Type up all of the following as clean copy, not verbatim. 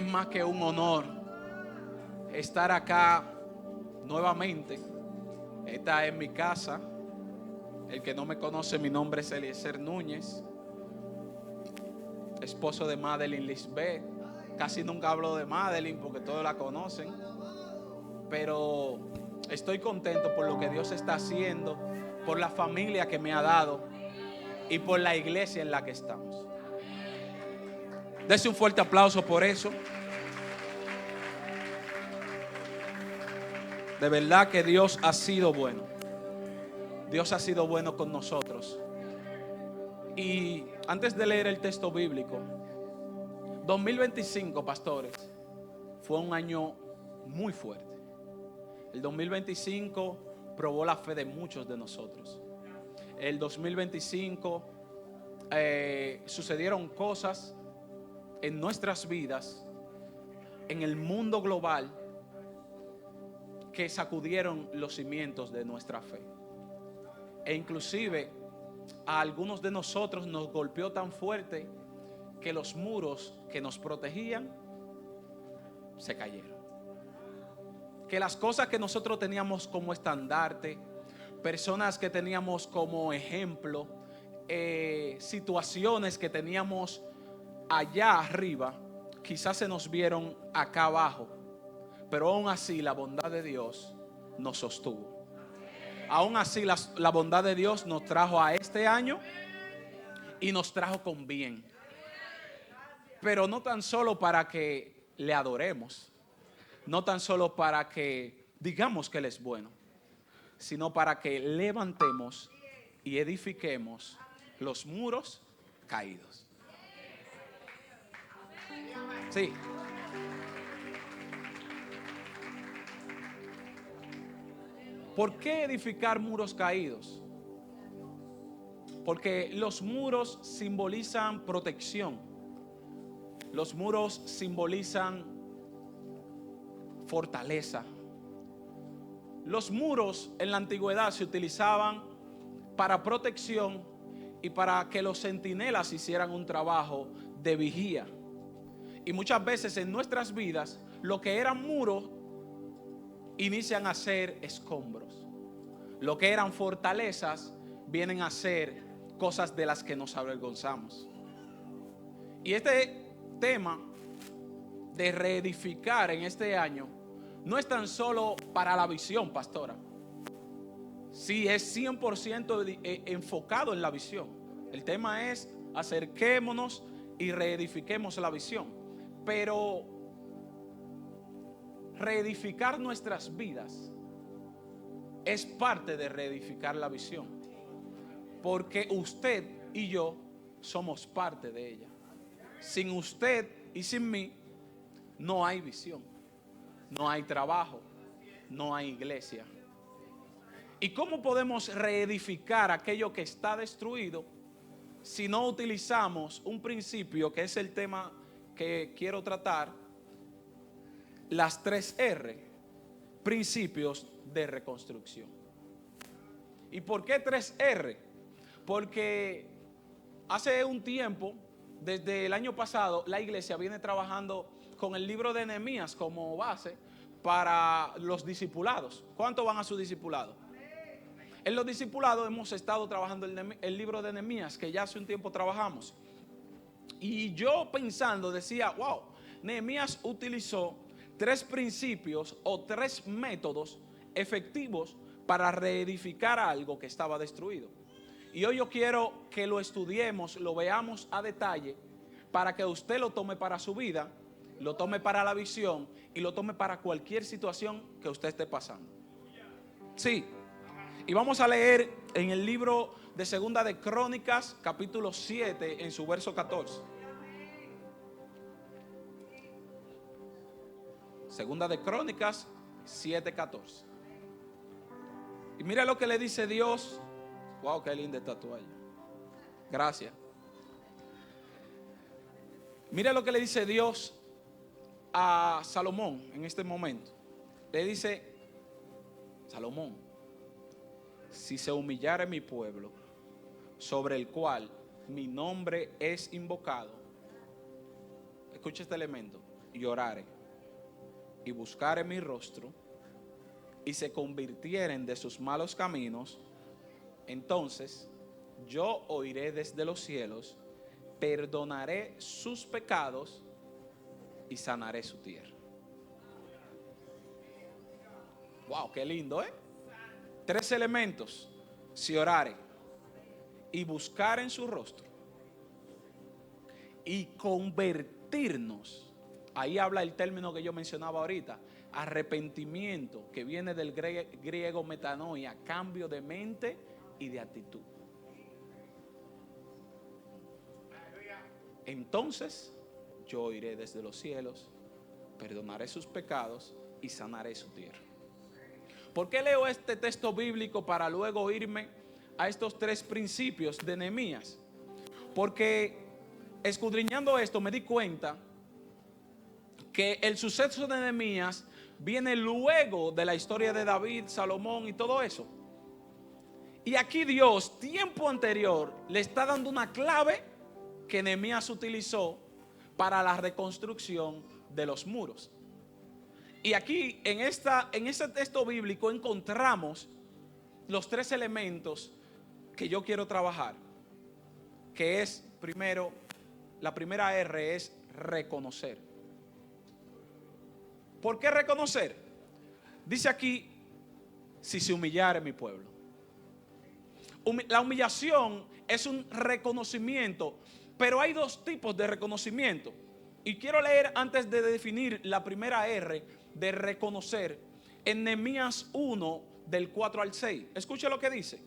más que un honor estar acá nuevamente. Esta es mi casa. El que no me conoce, mi nombre es Eliezer Núñez, esposo de Madeline Lisbeth. Casi nunca hablo de Madeline porque todos la conocen, pero estoy contento por lo que Dios está haciendo, por la familia que me ha dado y por la iglesia en la que estamos. Dese un fuerte aplauso por eso. De verdad que Dios ha sido bueno. Dios ha sido bueno con nosotros. Y antes de leer el texto bíblico, 2025, pastores, fue un año muy fuerte. El 2025 probó la fe de muchos de nosotros. El 2025 sucedieron cosas en nuestras vidas, en el mundo global, que sacudieron los cimientos de nuestra fe. E inclusive a algunos de nosotros nos golpeó tan fuerte que los muros que nos protegían se cayeron. Que las cosas que nosotros teníamos como estandarte, personas que teníamos como ejemplo, situaciones que teníamos allá arriba, quizás se nos vieron acá abajo, pero aún así la bondad de Dios nos sostuvo. Aún así la bondad de Dios nos trajo a este año y nos trajo con bien. Pero no tan solo para que le adoremos, no tan solo para que digamos que Él es bueno, sino para que levantemos y edifiquemos los muros caídos. Sí. ¿Por qué edificar muros caídos? Porque los muros simbolizan protección. Los muros simbolizan fortaleza. Los muros en la antigüedad se utilizaban para protección y para que los centinelas hicieran un trabajo de vigía. Y muchas veces en nuestras vidas, lo que eran muros inician a ser escombros. Lo que eran fortalezas vienen a ser cosas de las que nos avergonzamos. Y este tema de reedificar en este año no es tan solo para la visión, pastora. Sí, es 100% enfocado en la visión. El tema es acerquémonos y reedifiquemos la visión. Pero reedificar nuestras vidas es parte de reedificar la visión, porque usted y yo somos parte de ella. Sin usted y sin mí no hay visión, no hay trabajo, no hay iglesia. ¿Y cómo podemos reedificar aquello que está destruido si no utilizamos un principio que es el tema que quiero tratar? Las 3R, principios de reconstrucción. ¿Y por qué 3R? Porque hace un tiempo, desde el año pasado, la iglesia viene trabajando con el libro de Nehemías como base para los discipulados. ¿Cuántos van a su discipulado? En los discipulados hemos estado trabajando el libro de Nehemías, que ya hace un tiempo trabajamos. Y yo pensando decía, wow, Nehemías utilizó 3 principios o 3 métodos efectivos para reedificar algo que estaba destruido. Y hoy yo quiero que lo estudiemos, lo veamos a detalle, para que usted lo tome para su vida, lo tome para la visión y lo tome para cualquier situación que usted esté pasando. Sí. Y vamos a leer en el libro de Segunda de Crónicas, capítulo 7, en su verso 14. Segunda de Crónicas 7:14. Y mira lo que le dice Dios. Wow, qué linda esta toalla. Gracias. Mira lo que le dice Dios a Salomón en este momento. Le dice, Salomón, si se humillare mi pueblo, sobre el cual mi nombre es invocado. Escucha este elemento. y orare y buscare mi rostro y se convirtieren de sus malos caminos, entonces yo oiré desde los cielos, perdonaré sus pecados y sanaré su tierra. Wow, qué lindo, ¿eh? 3 elementos: si orare y buscar en su rostro y convertirnos. Ahí habla el término que yo mencionaba ahorita, arrepentimiento, que viene del griego metanoia, cambio de mente y de actitud. Entonces yo oiré desde los cielos, perdonaré sus pecados y sanaré su tierra. ¿Por qué leo este texto bíblico para luego irme a estos 3 principios de Nehemías? Porque escudriñando esto me di cuenta que el suceso de Nehemías viene luego de la historia de David, Salomón y todo eso. Y aquí Dios, tiempo anterior, le está dando una clave que Nehemías utilizó para la reconstrucción de los muros. Y aquí en este texto bíblico encontramos los 3 elementos que yo quiero trabajar, que es primero, la primera R es reconocer. ¿Por qué reconocer? Dice aquí, si se humillare mi pueblo. La humillación es un reconocimiento, pero hay 2 tipos de reconocimiento. Y quiero leer antes de definir la primera R de reconocer en Nehemías 1 del 4 al 6. Escuche lo que dice.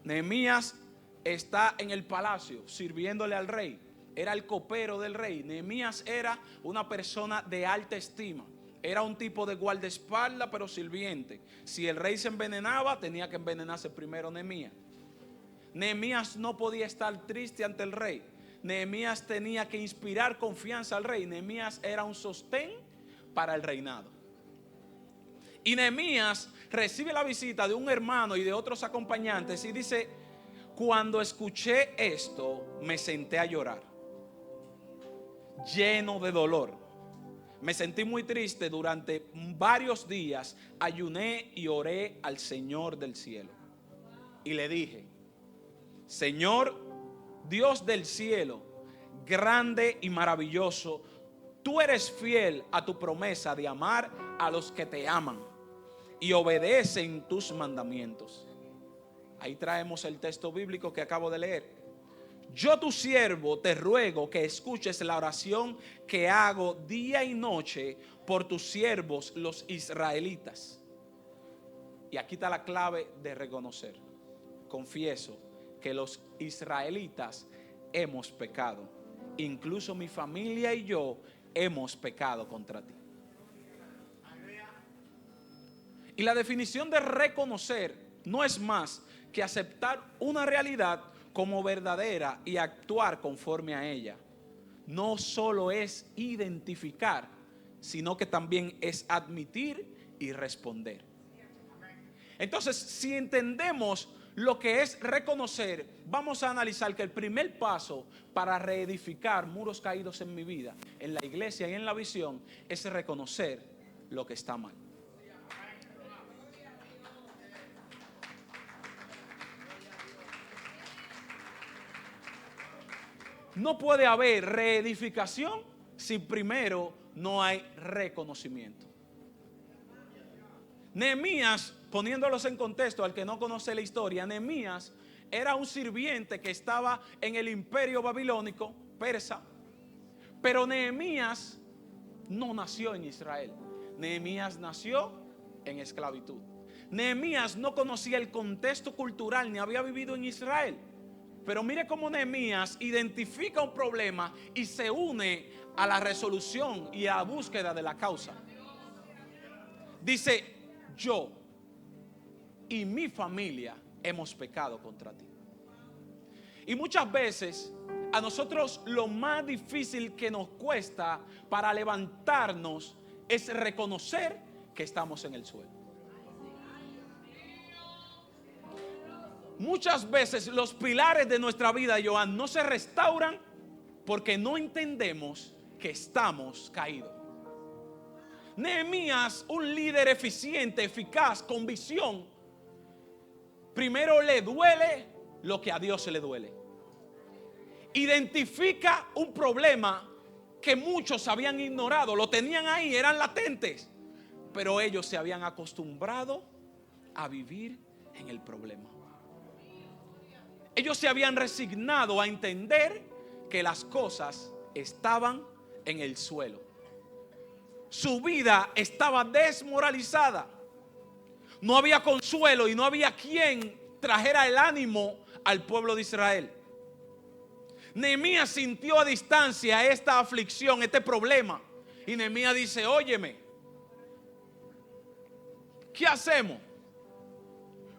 Nehemías está en el palacio sirviéndole al rey. Era el copero del rey. Nehemías era una persona de alta estima. Era un tipo de guardaespaldas, pero sirviente. Si el rey se envenenaba, tenía que envenenarse primero Nehemías. Nehemías no podía estar triste ante el rey. Nehemías tenía que inspirar confianza al rey. Nehemías era un sostén para el reinado. Y Nehemías recibe la visita de un hermano y de otros acompañantes y dice: cuando escuché esto, me senté a llorar, lleno de dolor. Me sentí muy triste durante varios días. Ayuné y oré al Señor del cielo. Y le dije: Señor, Dios del cielo, grande y maravilloso, tú eres fiel a tu promesa de amar a los que te aman y obedecen tus mandamientos. Ahí traemos el texto bíblico que acabo de leer. Yo, tu siervo, te ruego que escuches la oración que hago día y noche por tus siervos, los israelitas. Y aquí está la clave de reconocer. Confieso que los israelitas hemos pecado. Incluso mi familia y yo hemos pecado contra ti. Y la definición de reconocer no es más que aceptar una realidad como verdadera y actuar conforme a ella. No solo es identificar, sino que también es admitir y responder. Entonces, si entendemos lo que es reconocer, vamos a analizar que el primer paso para reedificar muros caídos en mi vida, en la iglesia y en la visión, es reconocer lo que está mal. No puede haber reedificación si primero no hay reconocimiento. Nehemías, poniéndolos en contexto al que no conoce la historia, Nehemías era un sirviente que estaba en el imperio babilónico, persa, pero Nehemías no nació en Israel. Nehemías nació en esclavitud. Nehemías no conocía el contexto cultural ni había vivido en Israel. Pero mire cómo Nehemías identifica un problema y se une a la resolución y a la búsqueda de la causa. Dice: yo y mi familia hemos pecado contra ti. Y muchas veces a nosotros lo más difícil que nos cuesta para levantarnos es reconocer que estamos en el suelo. Muchas veces los pilares de nuestra vida, Joan, no se restauran porque no entendemos que estamos caídos. Nehemías, un líder eficiente, eficaz, con visión, primero le duele lo que a Dios se le duele. Identifica un problema que muchos habían ignorado, lo tenían ahí, eran latentes, pero ellos se habían acostumbrado a vivir en el problema. Ellos se habían resignado a entender que las cosas estaban en el suelo. Su vida estaba desmoralizada. No había consuelo y no había quien trajera el ánimo al pueblo de Israel. Nehemías sintió a distancia esta aflicción, este problema. Y Nehemías dice: óyeme, ¿qué hacemos?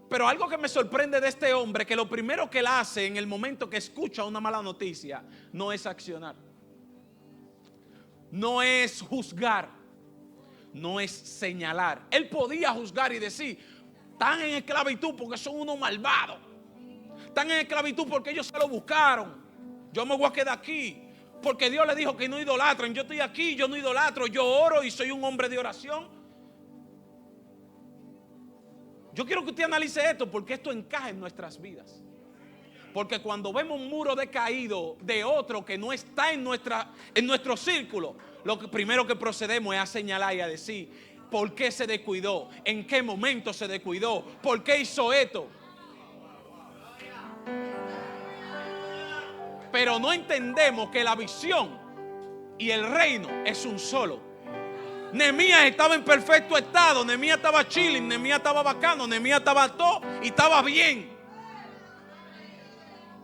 Pero algo que me sorprende de este hombre, que lo primero que él hace en el momento que escucha una mala noticia, no es accionar, no es juzgar, no es señalar. Él podía juzgar y decir: están en esclavitud porque son unos malvados, están en esclavitud porque ellos se lo buscaron, yo me voy a quedar aquí porque Dios le dijo que no idolatren, yo estoy aquí, yo no idolatro, yo oro y soy un hombre de oración. Yo quiero que usted analice esto, porque esto encaja en nuestras vidas. Porque cuando vemos un muro decaído de otro que no está en nuestro círculo, lo primero que procedemos es a señalar y a decir: ¿por qué se descuidó? ¿En qué momento se descuidó? ¿Por qué hizo esto? Pero no entendemos que la visión y el reino es un solo. Nehemías estaba en perfecto estado, Nehemías estaba chilling, Nehemías estaba bacano, Nehemías estaba todo y estaba bien.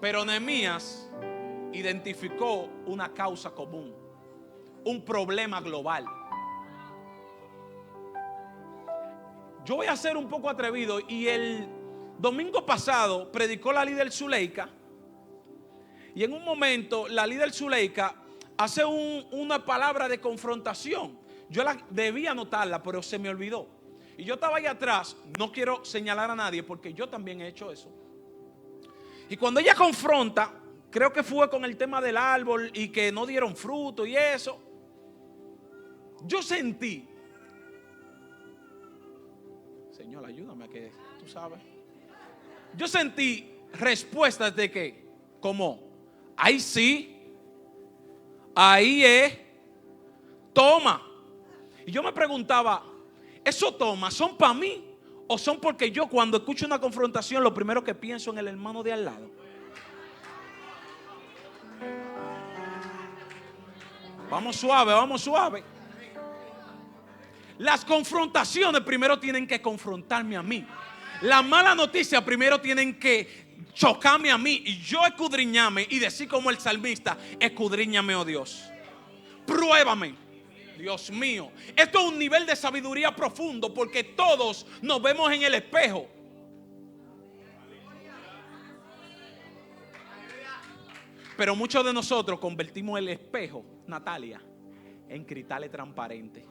Pero Nehemías identificó una causa común, un problema global. Yo voy a ser un poco atrevido, y el domingo pasado predicó la líder Zuleika, y en un momento la líder Zuleika hace una palabra de confrontación. Yo la debía anotarla, pero se me olvidó. Y yo estaba ahí atrás. No quiero señalar a nadie porque yo también he hecho eso. Y cuando ella confronta, creo que fue con el tema del árbol y que no dieron fruto y eso, yo sentí: Señor, ayúdame a que tú sabes. Yo sentí respuestas de que, como, ahí sí, ahí es, toma. Y yo me preguntaba: ¿esos tomas son para mí o son porque yo, cuando escucho una confrontación, lo primero que pienso en el hermano de al lado? Vamos suave, vamos suave. Las confrontaciones primero tienen que confrontarme a mí. Las malas noticias primero tienen que chocarme a mí y yo escudriñarme y decir como el salmista: escudriñame, oh Dios, pruébame. Dios mío, esto es un nivel de sabiduría profundo, porque todos nos vemos en el espejo. Pero muchos de nosotros convertimos el espejo, Natalia, en cristales transparentes.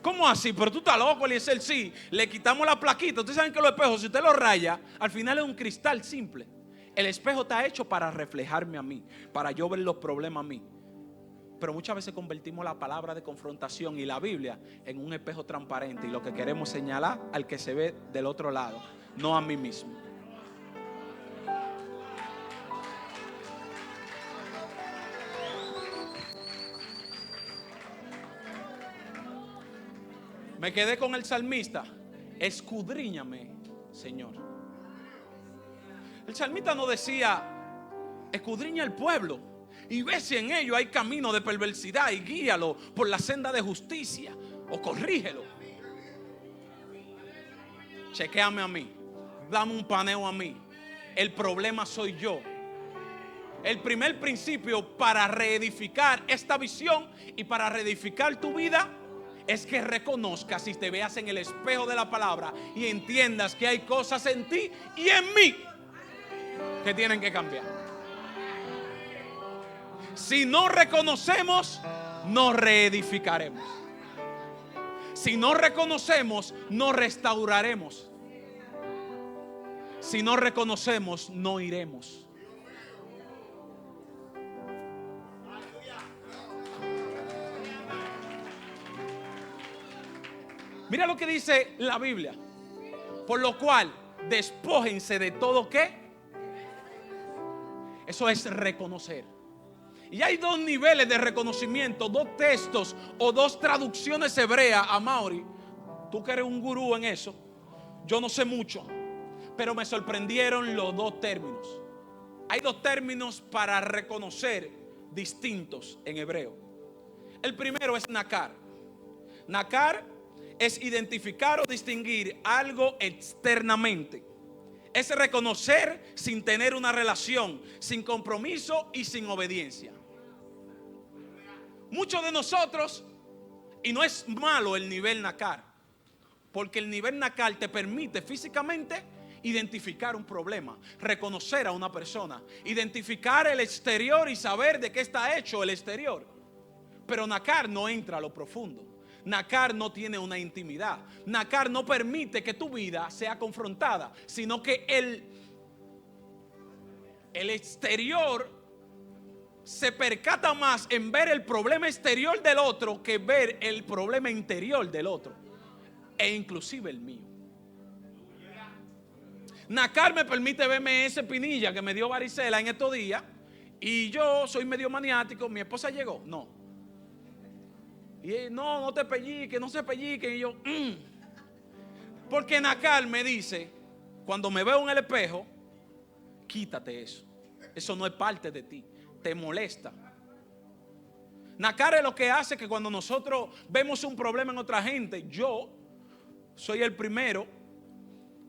¿Cómo así? Pero tú estás loco, Eliezer. Sí, le quitamos la plaquita. Ustedes saben que los espejos, si usted los raya, al final es un cristal simple. El espejo está hecho para reflejarme a mí, para yo ver los problemas a mí. Pero muchas veces convertimos la palabra de confrontación y la Biblia en un espejo transparente, y lo que queremos es señalar al que se ve del otro lado, no a mí mismo. Me quedé con el salmista: escudriñame, Señor. El salmista no decía: escudriña al pueblo y ve si en ello hay camino de perversidad y guíalo por la senda de justicia, o corrígelo. Chequéame a mí, dame un paneo a mí. El problema soy yo. El primer principio para reedificar esta visión y para reedificar tu vida es que reconozcas y te veas en el espejo de la palabra y entiendas que hay cosas en ti y en mí que tienen que cambiar. Si no reconocemos, no reedificaremos. Si no reconocemos, no restauraremos. Si no reconocemos, no iremos. Mira lo que dice la Biblia. Por lo cual, despójense de todo ¿qué? Eso es reconocer. Y hay dos niveles de reconocimiento, dos textos o dos traducciones hebreas a Maori. Tú que eres un gurú en eso, yo no sé mucho, pero me sorprendieron los dos términos. Hay dos términos para reconocer distintos en hebreo. El primero es nakar. Nakar es identificar o distinguir algo externamente. Es reconocer sin tener una relación, sin compromiso y sin obediencia. Muchos de nosotros, y no es malo el nivel nakar, porque el nivel nakar te permite físicamente identificar un problema, reconocer a una persona, identificar el exterior y saber de qué está hecho el exterior. Pero nakar no entra a lo profundo. Nakar no tiene una intimidad. Nakar no permite que tu vida sea confrontada, sino que el exterior se percata más en ver el problema exterior del otro que ver el problema interior del otro, e inclusive el mío. Nakar me permite verme ese pinilla que me dio varicela en estos días y yo soy medio maniático. Mi esposa llegó, no. Y no te pellique, no se pellique. Y yo, Porque nakar me dice, cuando me veo en el espejo, quítate eso. Eso no es parte de ti. Te molesta. Nakar es lo que hace que cuando nosotros vemos un problema en otra gente, yo soy el primero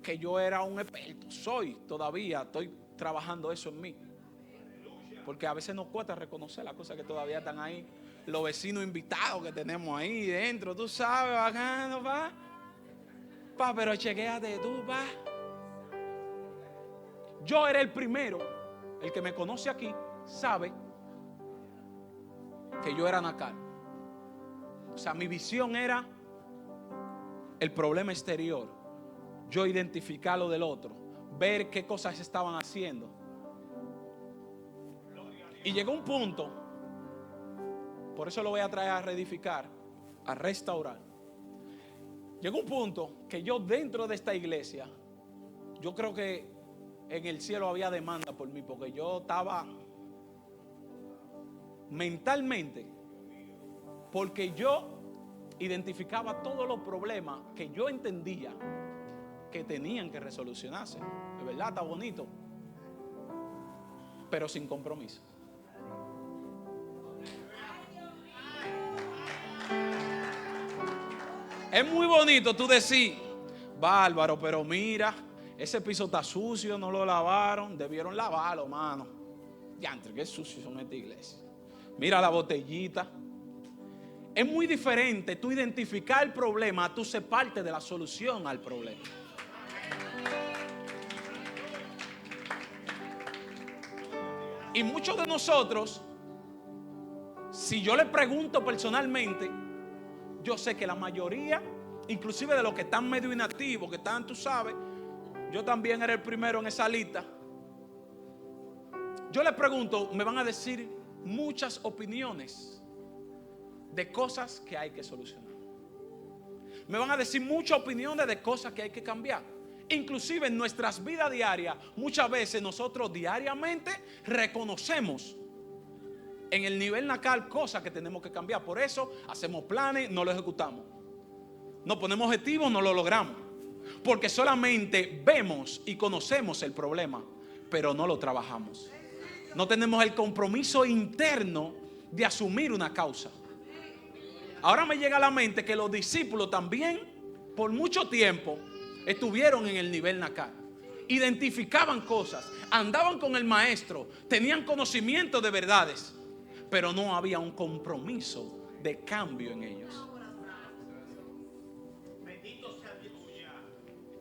que yo era un experto. Estoy trabajando eso en mí. Porque a veces nos cuesta reconocer las cosas que todavía están ahí. Los vecinos invitados que tenemos ahí dentro, tú sabes, bacano, pa, pero chequéate tú, pa. Yo era el primero, el que me conoce aquí sabe que yo era nakar. O sea, mi visión era el problema exterior, yo identificar lo del otro, ver qué cosas estaban haciendo. Y llegó un punto, por eso lo voy a traer a reedificar, a restaurar. Llegó un punto que yo dentro de esta iglesia, yo creo que en el cielo había demanda por mí, porque yo estaba mentalmente, porque yo identificaba todos los problemas que yo entendía que tenían que resolucionarse. De verdad, está bonito, pero sin compromiso. Es muy bonito tú decir, bárbaro, pero mira, ese piso está sucio, no lo lavaron, debieron lavarlo, mano. Diantre, qué sucios son esta iglesia. Mira la botellita. Es muy diferente tú identificar el problema a tú ser parte de la solución al problema. Y muchos de nosotros, si yo le pregunto personalmente, yo sé que la mayoría, inclusive de los que están medio inactivos, que están, tú sabes, yo también era el primero en esa lista. Yo les pregunto, me van a decir muchas opiniones de cosas que hay que solucionar. Me van a decir muchas opiniones de cosas que hay que cambiar. Inclusive en nuestras vidas diarias, muchas veces nosotros diariamente reconocemos en el nivel nakar cosas que tenemos que cambiar. Por eso hacemos planes, no lo ejecutamos. Nos ponemos objetivos, no lo logramos. Porque solamente vemos y conocemos el problema, pero no lo trabajamos. No tenemos el compromiso interno de asumir una causa. Ahora me llega a la mente que los discípulos también, por mucho tiempo, estuvieron en el nivel nakar. Identificaban cosas, andaban con el maestro, tenían conocimiento de verdades, pero no había un compromiso de cambio en ellos.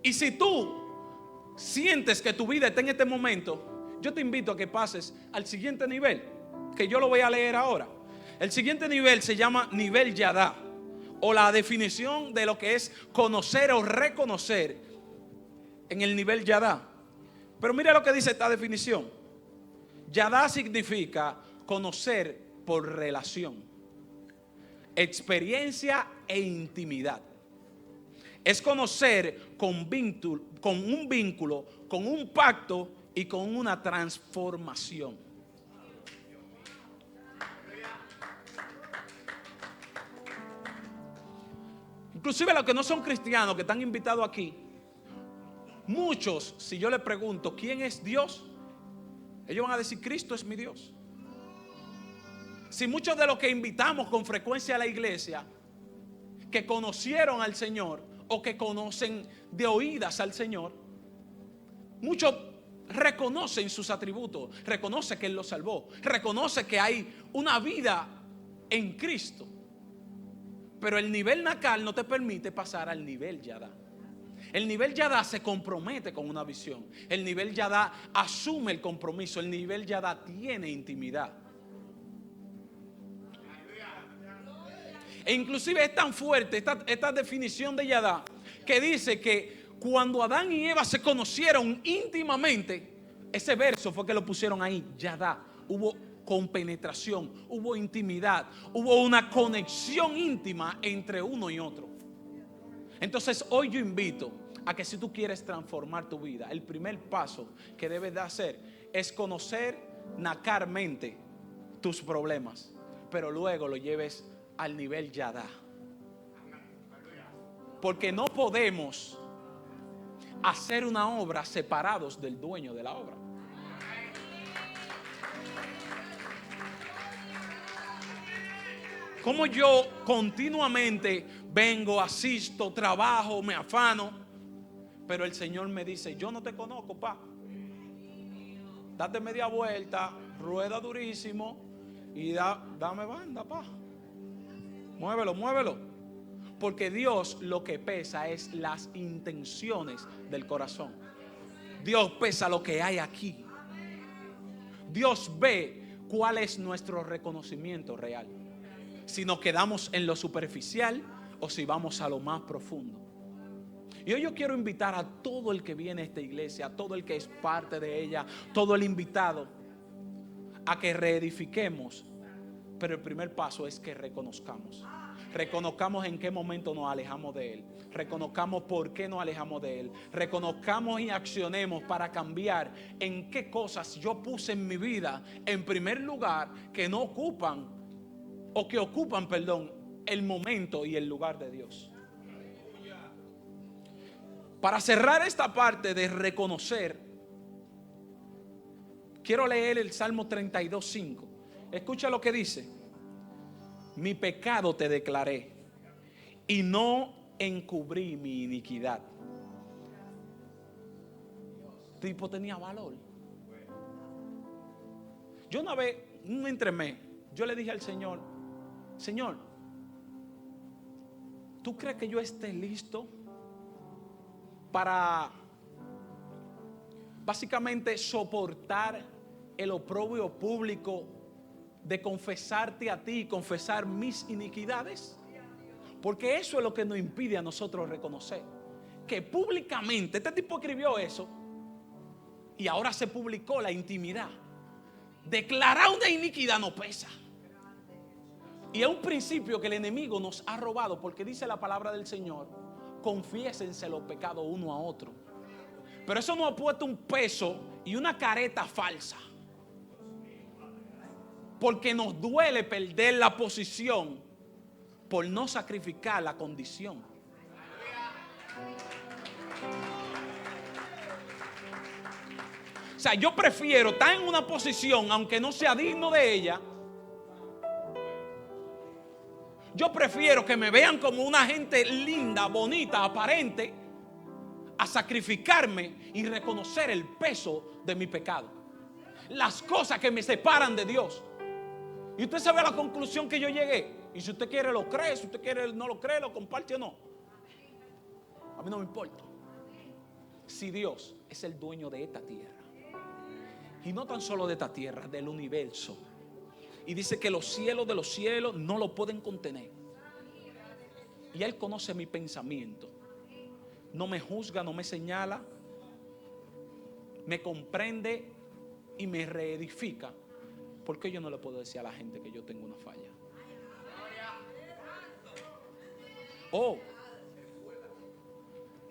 Y si tú sientes que tu vida está en este momento, yo te invito a que pases al siguiente nivel, que yo lo voy a leer ahora. El siguiente nivel se llama nivel Yadá, o la definición de lo que es conocer o reconocer en el nivel Yadá. Pero mira lo que dice esta definición. Yadá significa conocer por relación, experiencia e intimidad. Es conocer con un vínculo, con un pacto y con una transformación. Inclusive los que no son cristianos, que están invitados aquí, muchos, si yo les pregunto ¿quién es Dios?, ellos van a decir Cristo es mi Dios. Si muchos de los que invitamos con frecuencia a la iglesia, que conocieron al Señor o que conocen de oídas al Señor, muchos reconocen sus atributos, reconoce que Él los salvó, reconoce que hay una vida en Cristo, pero el nivel nacal no te permite pasar al nivel Yadá. El nivel Yadá se compromete con una visión, el nivel Yadá asume el compromiso, el nivel Yadá tiene intimidad. E inclusive es tan fuerte esta definición de Yadá, que dice que cuando Adán y Eva se conocieron íntimamente, ese verso fue que lo pusieron ahí, Yadá. Hubo compenetración, hubo intimidad, hubo una conexión íntima entre uno y otro. Entonces hoy yo invito a que si tú quieres transformar tu vida, el primer paso que debes de hacer es conocer nacarmente tus problemas, pero luego lo lleves al nivel Yadá. Porque no podemos hacer una obra separados del dueño de la obra. Como yo continuamente vengo, asisto, trabajo, me afano, pero el Señor me dice, yo no te conozco, pa. Date media vuelta, rueda durísimo y dame banda, pa. Muévelo, muévelo. Porque Dios lo que pesa es las intenciones del corazón. Dios pesa lo que hay aquí. Dios ve cuál es nuestro reconocimiento real. Si nos quedamos en lo superficial o si vamos a lo más profundo. Y hoy yo quiero invitar a todo el que viene a esta iglesia, a todo el que es parte de ella, todo el invitado, a que reedifiquemos. Pero el primer paso es que reconozcamos. Reconozcamos en qué momento nos alejamos de Él. Reconozcamos por qué nos alejamos de Él. Reconozcamos y accionemos para cambiar en qué cosas yo puse en mi vida en primer lugar que no ocupan o que ocupan, el momento y el lugar de Dios. Para cerrar esta parte de reconocer, quiero leer el Salmo 32:5. Escucha lo que dice. Mi pecado te declaré y no encubrí mi iniquidad. El tipo tenía valor. Yo una vez, un entremés, yo le dije al Señor, Señor, ¿tú crees que yo esté listo para básicamente soportar el oprobio público de confesarte a ti y confesar mis iniquidades? Porque eso es lo que nos impide a nosotros reconocer que públicamente este tipo escribió eso y ahora se publicó la intimidad. Declarar una iniquidad no pesa. Y es un principio que el enemigo nos ha robado, porque dice la palabra del Señor, confiésense los pecados uno a otro. Pero eso nos ha puesto un peso y una careta falsa, porque nos duele perder la posición por no sacrificar la condición. O sea, yo prefiero estar en una posición, aunque no sea digno de ella. Yo prefiero que me vean como una gente linda, bonita, aparente, a sacrificarme y reconocer el peso de mi pecado. Las cosas que me separan de Dios. Y usted sabe a la conclusión que yo llegué. Y si usted quiere lo cree, si usted quiere no lo cree, lo comparte o no. A mí no me importa. Si Dios es el dueño de esta tierra, y no tan solo de esta tierra, del universo, y dice que los cielos de los cielos no lo pueden contener, y Él conoce mi pensamiento, no me juzga, no me señala, me comprende y me reedifica, ¿por qué yo no le puedo decir a la gente que yo tengo una falla?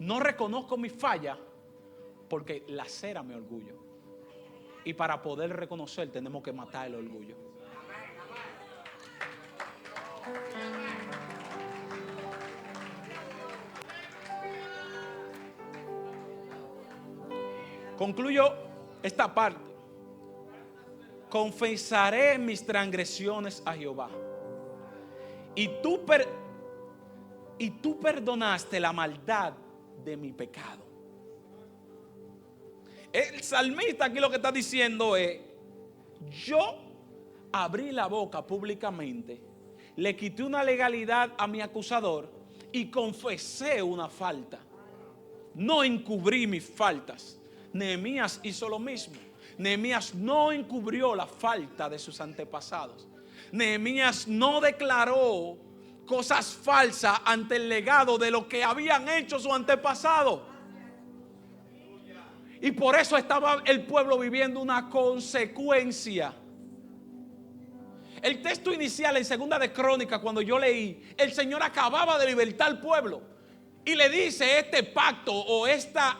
No reconozco mi falla porque lacera mi orgullo. Y para poder reconocer tenemos que matar el orgullo. Concluyo esta parte. Confesaré mis transgresiones a Jehová. Y tú perdonaste la maldad de mi pecado. El salmista aquí lo que está diciendo es: yo abrí la boca públicamente, le quité una legalidad a mi acusador y confesé una falta. No encubrí mis faltas. Nehemías hizo lo mismo. Nehemías no encubrió la falta de sus antepasados. Nehemías no declaró cosas falsas ante el legado de lo que habían hecho sus antepasados. Y por eso estaba el pueblo viviendo una consecuencia. El texto inicial en Segunda de Crónicas, cuando yo leí, el Señor acababa de libertar al pueblo y le dice este pacto o esta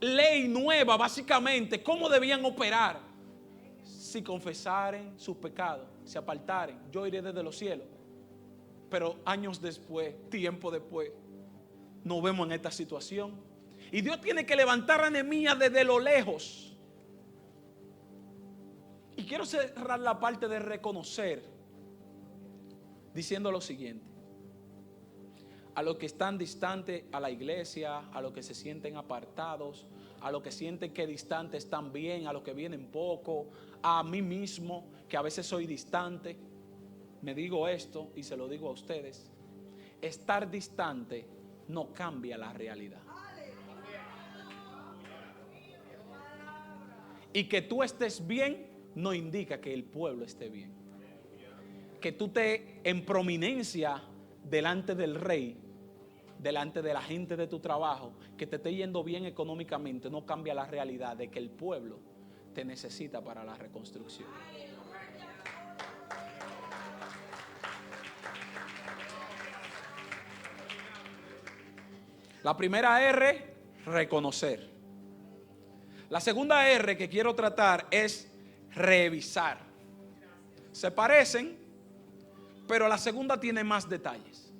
ley nueva, básicamente, cómo debían operar. Si confesaren sus pecados, se apartaren, yo iré desde los cielos. Pero años después, tiempo después, nos vemos en esta situación. Y Dios tiene que levantar a Nehemías desde lo lejos. Y quiero cerrar la parte de reconocer diciendo lo siguiente: a los que están distantes a la iglesia, a los que se sienten apartados, a los que sienten que distantes están bien, a los que vienen poco, a mí mismo, que a veces soy distante, me digo esto y se lo digo a ustedes: estar distante no cambia la realidad. Y que tú estés bien no indica que el pueblo esté bien. Que tú estés en prominencia delante del rey, delante de la gente de tu trabajo, que te esté yendo bien económicamente, no cambia la realidad de que el pueblo te necesita para la reconstrucción. La primera R, reconocer. La segunda R que quiero tratar es revisar. Se parecen, pero la segunda tiene más detalles.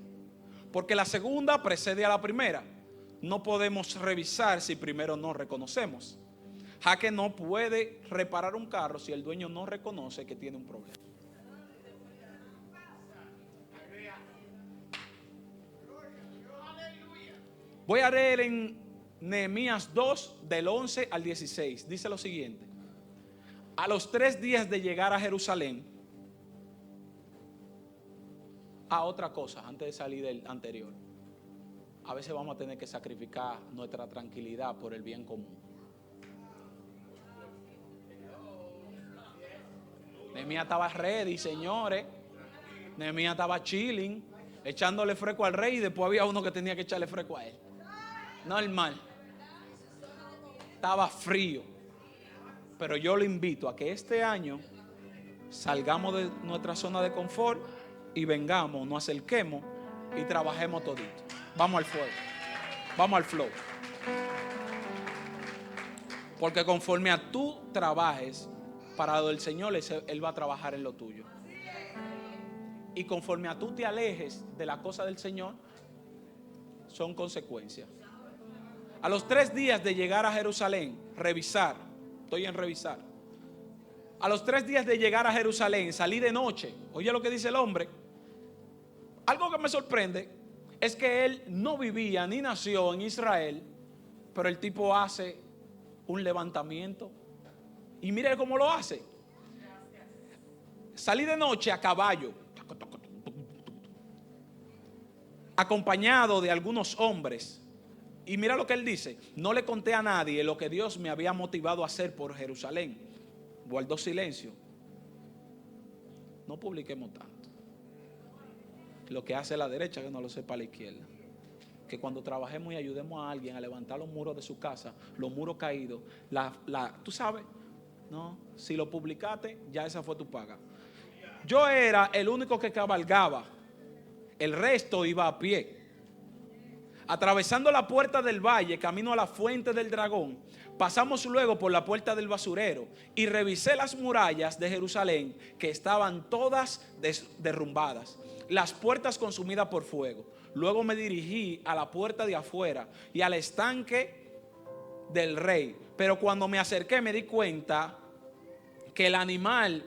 Porque la segunda precede a la primera. No podemos revisar si primero no reconocemos. Jaque no puede reparar un carro si el dueño no reconoce que tiene un problema. Voy a leer en Nehemías 2, del 11 al 16. Dice lo siguiente: a los 3 días de llegar a Jerusalén, otra cosa, antes de salir del anterior, a veces vamos a tener que sacrificar nuestra tranquilidad por el bien común. Nehemías estaba ready, señores. Nehemías estaba chilling, echándole fresco al rey, y después había uno que tenía que echarle fresco a él. Normal. Estaba frío. Pero yo le invito a que este año salgamos de nuestra zona de confort y vengamos, nos acerquemos y trabajemos todito. Vamos al fuego. Vamos al flow. Porque conforme a tú trabajes para lo del Señor, Él va a trabajar en lo tuyo. Y conforme a tú te alejes de la cosa del Señor, son consecuencias. A los 3 días de llegar a Jerusalén, revisar. Estoy en revisar. A los 3 días de llegar a Jerusalén, salí de noche. Oye lo que dice el hombre. Algo que me sorprende es que él no vivía ni nació en Israel, pero el tipo hace un levantamiento. Y mire cómo lo hace. Salí de noche a caballo, acompañado de algunos hombres. Y mira lo que él dice: no le conté a nadie lo que Dios me había motivado a hacer por Jerusalén. Guardó silencio. No publiquemos tanto. Lo que hace la derecha, que no lo sepa la izquierda. Que cuando trabajemos y ayudemos a alguien a levantar los muros de su casa, los muros caídos, tú sabes, no, si lo publicaste, ya esa fue tu paga. Yo era el único que cabalgaba, el resto iba a pie. Atravesando la puerta del valle, camino a la fuente del dragón, pasamos luego por la puerta del basurero y revisé las murallas de Jerusalén, que estaban todas derrumbadas, las puertas consumidas por fuego. Luego me dirigí a la puerta de afuera y al estanque del rey. Pero cuando me acerqué me di cuenta que el animal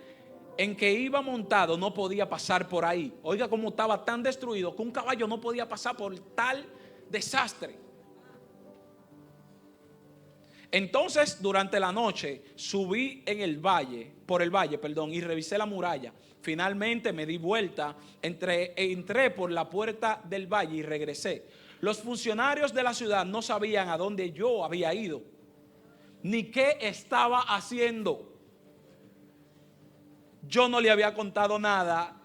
en que iba montado no podía pasar por ahí. Oiga cómo estaba tan destruido que un caballo no podía pasar por tal desastre. Entonces durante la noche subí por el valle, y revisé la muralla. Finalmente me di vuelta, entré por la puerta del valle y regresé. Los funcionarios de la ciudad no sabían a dónde yo había ido, ni qué estaba haciendo. Yo no le había contado nada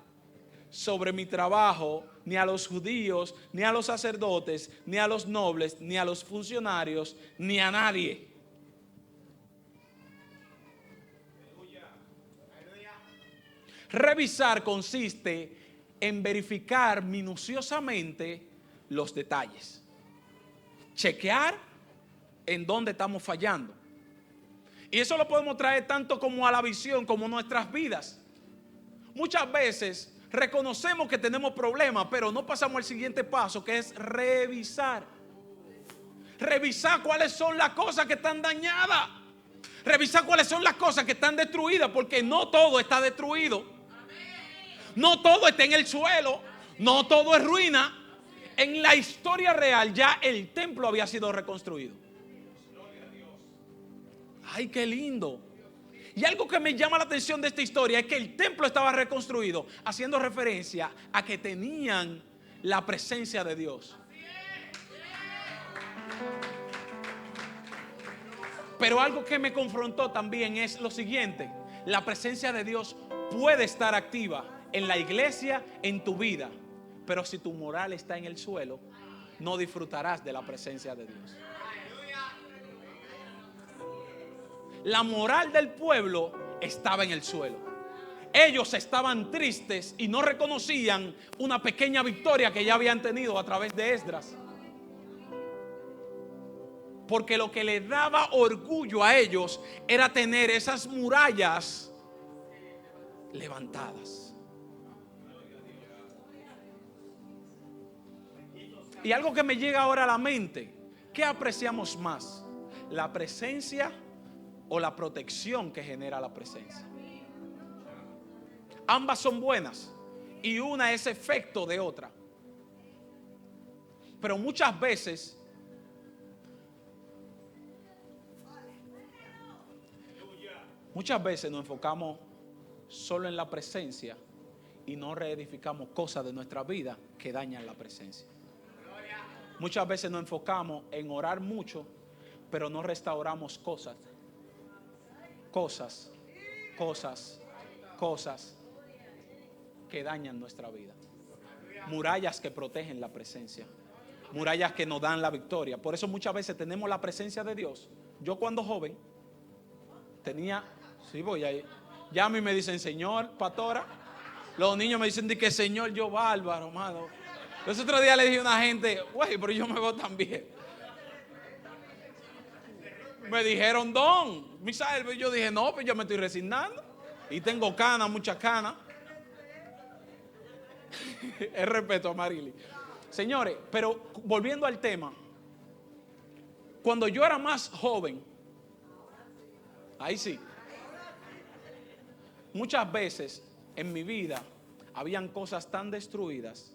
sobre mi trabajo, ni a los judíos, ni a los sacerdotes, ni a los nobles, ni a los funcionarios, ni a nadie. Revisar consiste en verificar minuciosamente los detalles, chequear en dónde estamos fallando. Y eso lo podemos traer tanto como a la visión como a nuestras vidas. Muchas veces reconocemos que tenemos problemas, pero no pasamos al siguiente paso, que es revisar. Revisar cuáles son las cosas que están dañadas. Revisar cuáles son las cosas que están destruidas, porque no todo está destruido. No todo está en el suelo. No todo es ruina. En la historia real ya el templo había sido reconstruido. Ay, qué lindo. Y algo que me llama la atención de esta historia es que el templo estaba reconstruido, haciendo referencia a que tenían la presencia de Dios. Pero algo que me confrontó también es lo siguiente: la presencia de Dios puede estar activa en la iglesia, en tu vida, pero si tu moral está en el suelo, no disfrutarás de la presencia de Dios. La moral del pueblo estaba en el suelo. Ellos estaban tristes y no reconocían una pequeña victoria que ya habían tenido a través de Esdras. Porque lo que les daba orgullo a ellos era tener esas murallas levantadas. Y algo que me llega ahora a la mente: ¿qué apreciamos más? ¿La presencia o la protección que genera la presencia? Ambas son buenas y una es efecto de otra. Pero muchas veces nos enfocamos solo en la presencia y no reedificamos cosas de nuestra vida que dañan la presencia. Muchas veces nos enfocamos en orar mucho, pero no restauramos cosas que dañan nuestra vida. Murallas que protegen la presencia, murallas que nos dan la victoria. Por eso muchas veces tenemos la presencia de Dios. Yo cuando joven tenía, ya a mí me dicen señor, pastora. Los niños me dicen que señor, yo bárbaro, amado. Los otros días le dije a una gente, güey, pero yo me veo tan bien. Me dijeron don, Misael, y yo dije, no, pues yo me estoy resignando. Y tengo canas, muchas canas. El respeto a Marily. Señores, pero volviendo al tema, cuando yo era más joven, ahí sí, muchas veces en mi vida habían cosas tan destruidas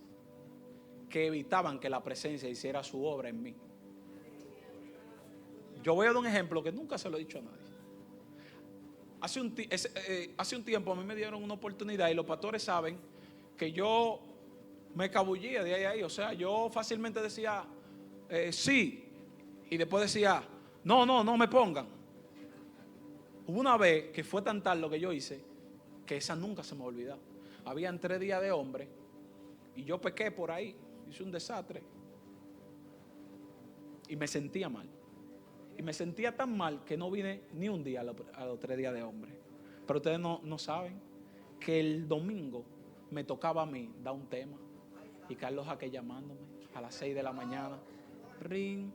que evitaban que la presencia hiciera su obra en mí. Yo voy a dar un ejemplo que nunca se lo he dicho a nadie. Hace un tiempo a mí me dieron una oportunidad y los pastores saben que yo me escabullía de ahí a ahí. O sea, yo fácilmente decía sí y después decía no me pongan. Hubo una vez que fue tan tal lo que yo hice que esa nunca se me olvidó. Habían 3 días de hombre y yo pequé por ahí, hice un desastre y me sentía mal. Y me sentía tan mal que no vine ni un día a los 3 días de hombre. Pero ustedes no saben que el domingo me tocaba a mí dar un tema y Carlos Jaque llamándome a las 6 de la mañana. ring,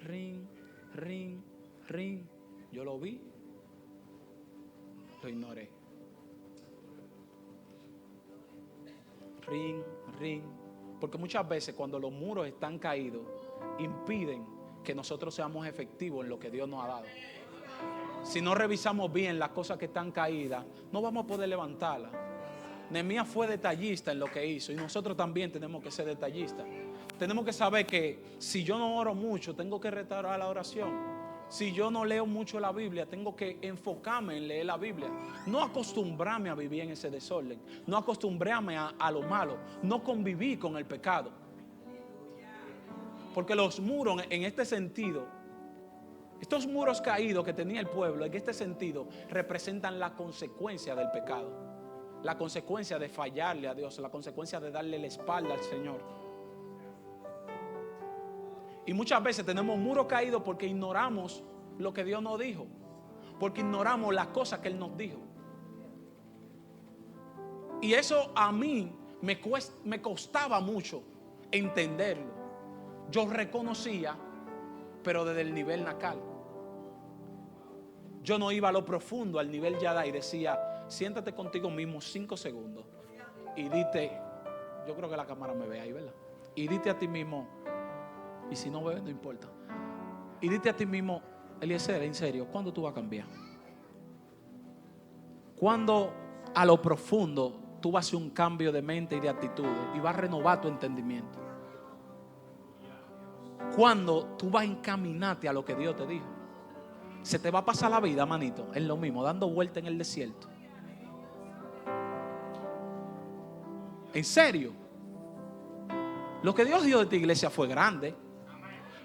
ring, ring, ring. Yo lo vi, lo ignoré. Ring, ring. Porque muchas veces cuando los muros están caídos, impiden que nosotros seamos efectivos en lo que Dios nos ha dado. Si no revisamos bien las cosas que están caídas, no vamos a poder levantarlas. Nehemías fue detallista en lo que hizo, y nosotros también tenemos que ser detallistas. Tenemos que saber que si yo no oro mucho, tengo que restaurar la oración. Si yo no leo mucho la Biblia, tengo que enfocarme en leer la Biblia. No acostumbrarme a vivir en ese desorden. No acostumbrarme a lo malo. No convivir con el pecado. Porque los muros en este sentido, estos muros caídos que tenía el pueblo, en este sentido, representan la consecuencia del pecado. La consecuencia de fallarle a Dios. La consecuencia de darle la espalda al Señor. Y muchas veces tenemos muros caídos porque ignoramos lo que Dios nos dijo. Porque ignoramos las cosas que Él nos dijo. Y eso a mí me costaba mucho entenderlo. Yo reconocía, pero desde el nivel nacal. Yo no iba a lo profundo, al nivel yada, y decía, siéntate contigo mismo 5 segundos y dite, yo creo que la cámara me ve ahí, ¿verdad? Y dite a ti mismo, y si no bebes, no importa. Y dite a ti mismo, Eliezer, en serio, ¿cuándo tú vas a cambiar? ¿Cuándo a lo profundo tú vas a hacer un cambio de mente y de actitudes y vas a renovar tu entendimiento? ¿Cuándo tú vas a encaminarte a lo que Dios te dijo? Se te va a pasar la vida, manito, en lo mismo, dando vuelta en el desierto. ¿En serio? Lo que Dios dijo de tu iglesia fue grande.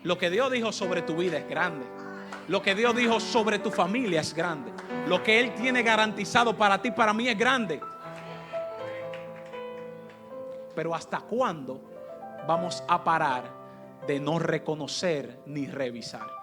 Lo que Dios dijo sobre tu vida es grande. Lo que Dios dijo sobre tu familia es grande. Lo que Él tiene garantizado para ti, para mí es grande. Pero ¿hasta cuándo vamos a parar de no reconocer ni revisar?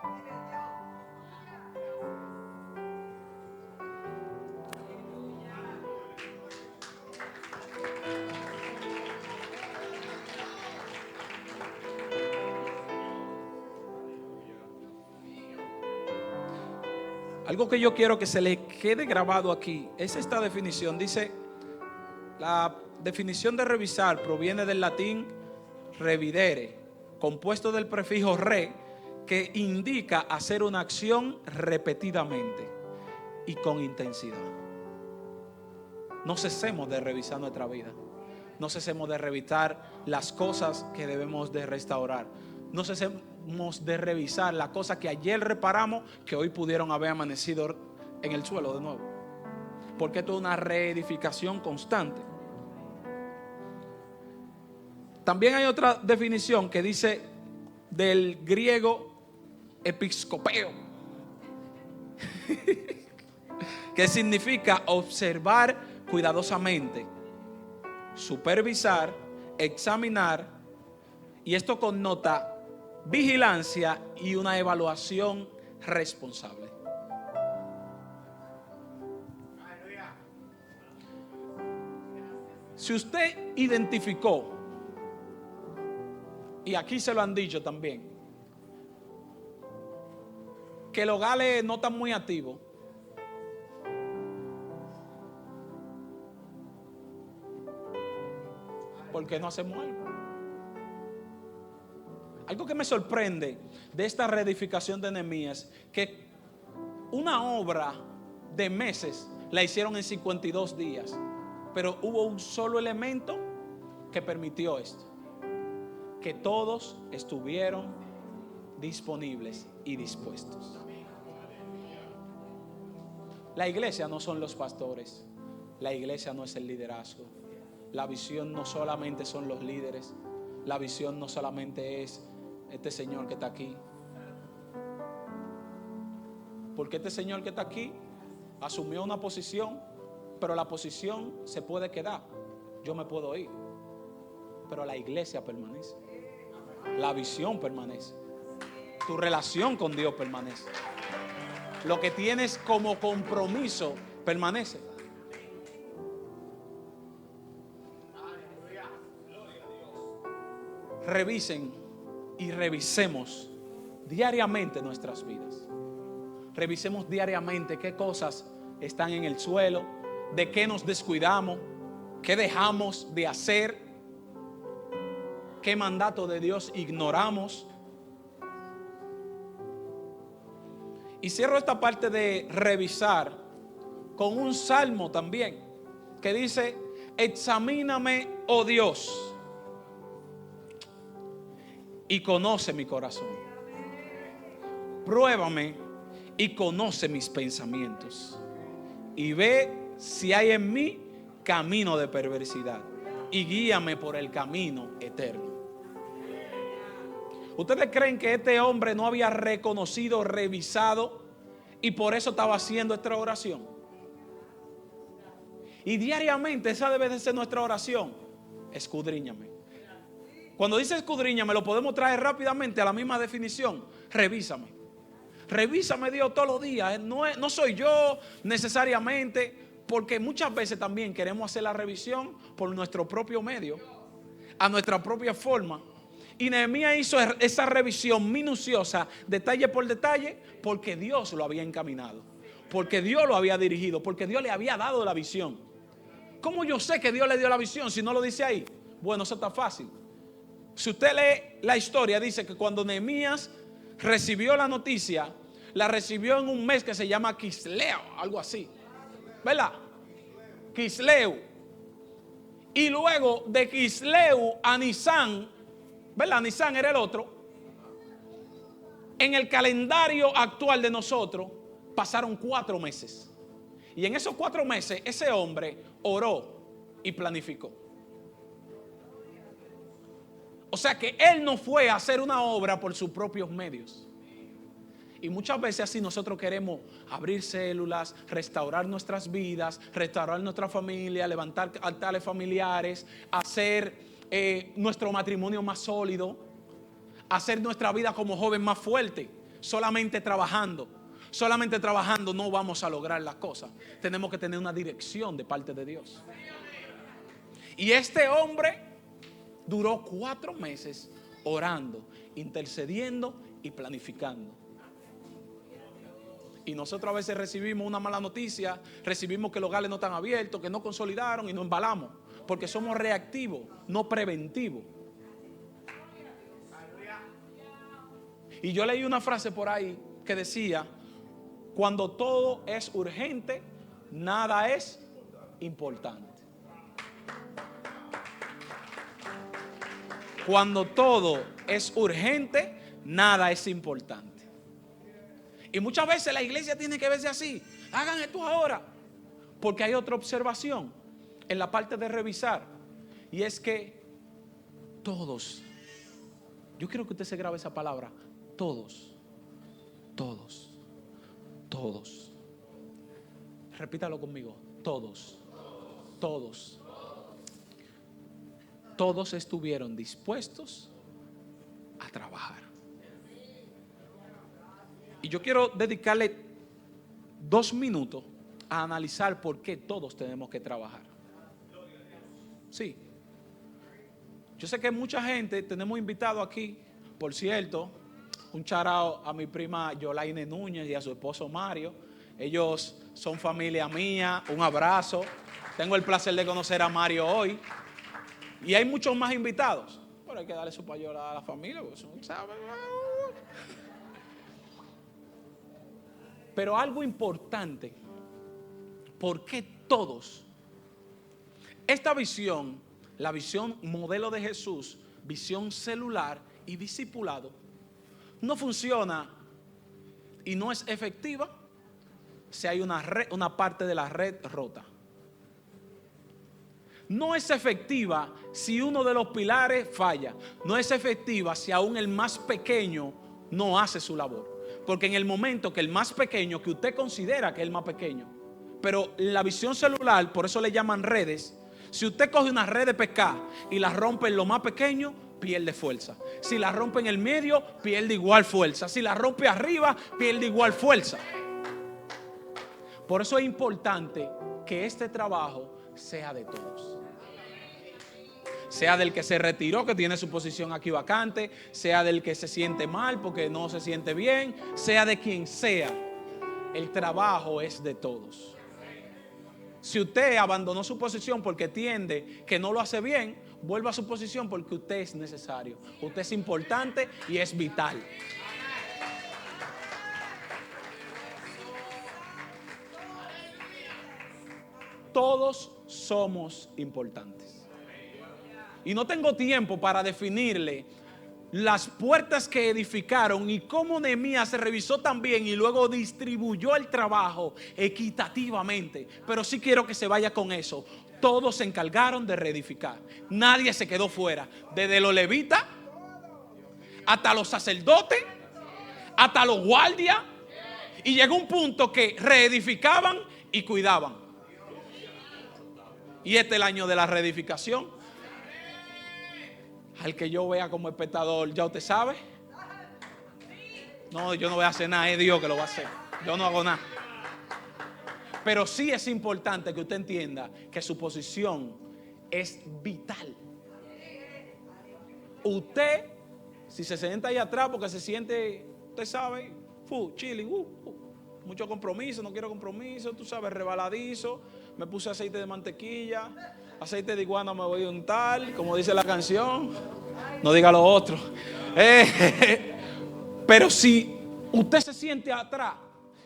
Algo que yo quiero que se le quede grabado aquí es esta definición. Dice, la definición de revisar proviene del latín revidere, compuesto del prefijo re, que indica hacer una acción repetidamente y con intensidad. No cesemos de revisar nuestra vida. No cesemos de revisar las cosas que debemos de restaurar. No cesemos de revisar las cosas que ayer reparamos, que hoy pudieron haber amanecido en el suelo de nuevo. Porque esto es una reedificación constante. También hay otra definición que dice del griego episcopeo, que significa observar cuidadosamente, supervisar, examinar, y esto connota vigilancia y una evaluación responsable. Si usted identificó, y aquí se lo han dicho también, que el hogar no está muy activo, ¿por qué no hacemos algo? Algo que me sorprende de esta reedificación de Nehemías, que una obra de meses la hicieron en 52 días, pero hubo un solo elemento que permitió esto: que todos estuvieron disponibles y dispuestos. La iglesia no son los pastores, la iglesia no es el liderazgo, la visión no solamente son los líderes, la visión no solamente es este señor que está aquí, porque este señor que está aquí asumió una posición, pero la posición se puede quedar, yo me puedo ir, pero la iglesia permanece, la visión permanece, tu relación con Dios permanece, lo que tienes como compromiso permanece. Revisen y revisemos diariamente nuestras vidas. Revisemos diariamente qué cosas están en el suelo, de qué nos descuidamos, qué dejamos de hacer, qué mandato de Dios ignoramos. Y cierro esta parte de revisar con un salmo también que dice: examíname, oh Dios, y conoce mi corazón. Pruébame y conoce mis pensamientos. Y ve si hay en mí camino de perversidad. Y guíame por el camino eterno. ¿Ustedes creen que este hombre no había reconocido, revisado y por eso estaba haciendo esta oración? Y diariamente esa debe de ser nuestra oración. Escudriñame. Cuando dice escudriñame, lo podemos traer rápidamente a la misma definición. Revísame. Revísame, Dios, todos los días. No soy yo necesariamente, porque muchas veces también queremos hacer la revisión por nuestro propio medio, a nuestra propia forma. Y Nehemías hizo esa revisión minuciosa, detalle por detalle, porque Dios lo había encaminado, porque Dios lo había dirigido, porque Dios le había dado la visión. ¿Cómo yo sé que Dios le dio la visión si no lo dice ahí? Bueno, eso está fácil. Si usted lee la historia, dice que cuando Nehemías recibió la noticia, la recibió en un mes que se llama Quisleu, algo así, ¿verdad? Quisleu. Y luego de Quisleu a Nisán, ¿verdad? Nisán era el otro. En el calendario actual de nosotros pasaron 4 meses. Y en esos 4 meses ese hombre oró y planificó. O sea que él no fue a hacer una obra por sus propios medios. Y muchas veces así nosotros queremos abrir células, restaurar nuestras vidas, restaurar nuestra familia, levantar altares familiares, hacer nuestro matrimonio más sólido, hacer nuestra vida como joven más fuerte. Solamente trabajando no vamos a lograr las cosas. Tenemos que tener una dirección de parte de Dios. Y este hombre duró 4 meses orando, intercediendo y planificando. Y nosotros a veces recibimos una mala noticia, recibimos que los hogares no están abiertos, que no consolidaron y nos embalamos, porque somos reactivos, no preventivos. Y yo leí una frase por ahí que decía: cuando todo es urgente, nada es importante. Cuando todo es urgente, nada es importante. Y muchas veces la iglesia tiene que verse así. Hagan esto ahora. Porque hay otra observación en la parte de revisar. Y es que todos, yo quiero que usted se grabe esa palabra, todos. Repítalo conmigo, todos estuvieron dispuestos a trabajar. Y yo quiero dedicarle 2 minutos a analizar por qué todos tenemos que trabajar. Sí. Yo sé que mucha gente, tenemos invitado aquí, por cierto, un charao a mi prima Yolaine Núñez y a su esposo Mario. Ellos son familia mía, un abrazo. Tengo el placer de conocer a Mario hoy. Y hay muchos más invitados. Pero hay que darle su payola a la familia, porque eso no sabe. Pero algo importante, ¿por qué todos? Esta visión, la visión modelo de Jesús, visión celular y discipulado, no funciona y no es efectiva si hay una parte de la red rota. No es efectiva si uno de los pilares falla. No es efectiva si aún el más pequeño no hace su labor. Porque en el momento que el más pequeño, que usted considera que es el más pequeño, pero la visión celular, por eso le llaman redes, si usted coge una red de pescar y la rompe en lo más pequeño, pierde fuerza. Si la rompe en el medio, pierde igual fuerza. Si la rompe arriba, pierde igual fuerza. Por eso es importante que este trabajo sea de todos. sea del que se retiró, que tiene su posición aquí vacante, sea del que se siente mal porque no se siente bien, sea de quien sea, el trabajo es de todos. Si usted abandonó su posición porque entiende que no lo hace bien, vuelva a su posición porque usted es necesario, usted es importante y es vital. Todos somos importantes. Y no tengo tiempo para definirle las puertas que edificaron y cómo Nehemías se revisó también y luego distribuyó el trabajo equitativamente. Pero sí quiero que se vaya con eso. Todos se encargaron de reedificar. Nadie se quedó fuera. Desde los levitas hasta los sacerdotes, hasta los guardias. Y llegó un punto que reedificaban y cuidaban. Y este es el año de la reedificación. Al que yo vea como espectador, ya usted sabe. No, yo no voy a hacer nada, es Dios que lo va a hacer. Yo no hago nada. Pero sí es importante que usted entienda que su posición es vital. Usted, si se sienta ahí atrás porque se siente, usted sabe, chilling, mucho compromiso, no quiero compromiso, tú sabes, rebaladizo, me puse aceite de mantequilla, aceite de iguana me voy a untar, como dice la canción, no diga lo otro. Pero si usted se siente atrás,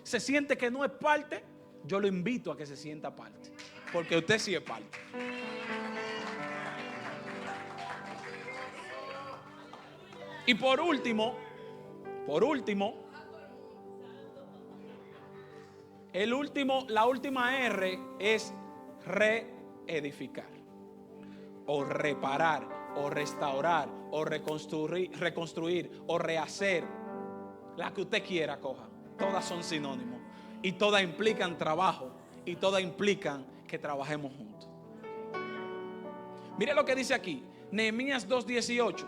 se siente que no es parte, yo lo invito a que se sienta parte, porque usted sí es parte. Y por último, la última R es reedificar, o reparar, o restaurar, o reconstruir, o rehacer. La que usted quiera coja. Todas son sinónimos. Y todas implican trabajo. Y todas implican que trabajemos juntos. Mire lo que dice aquí. Nehemías 2:18.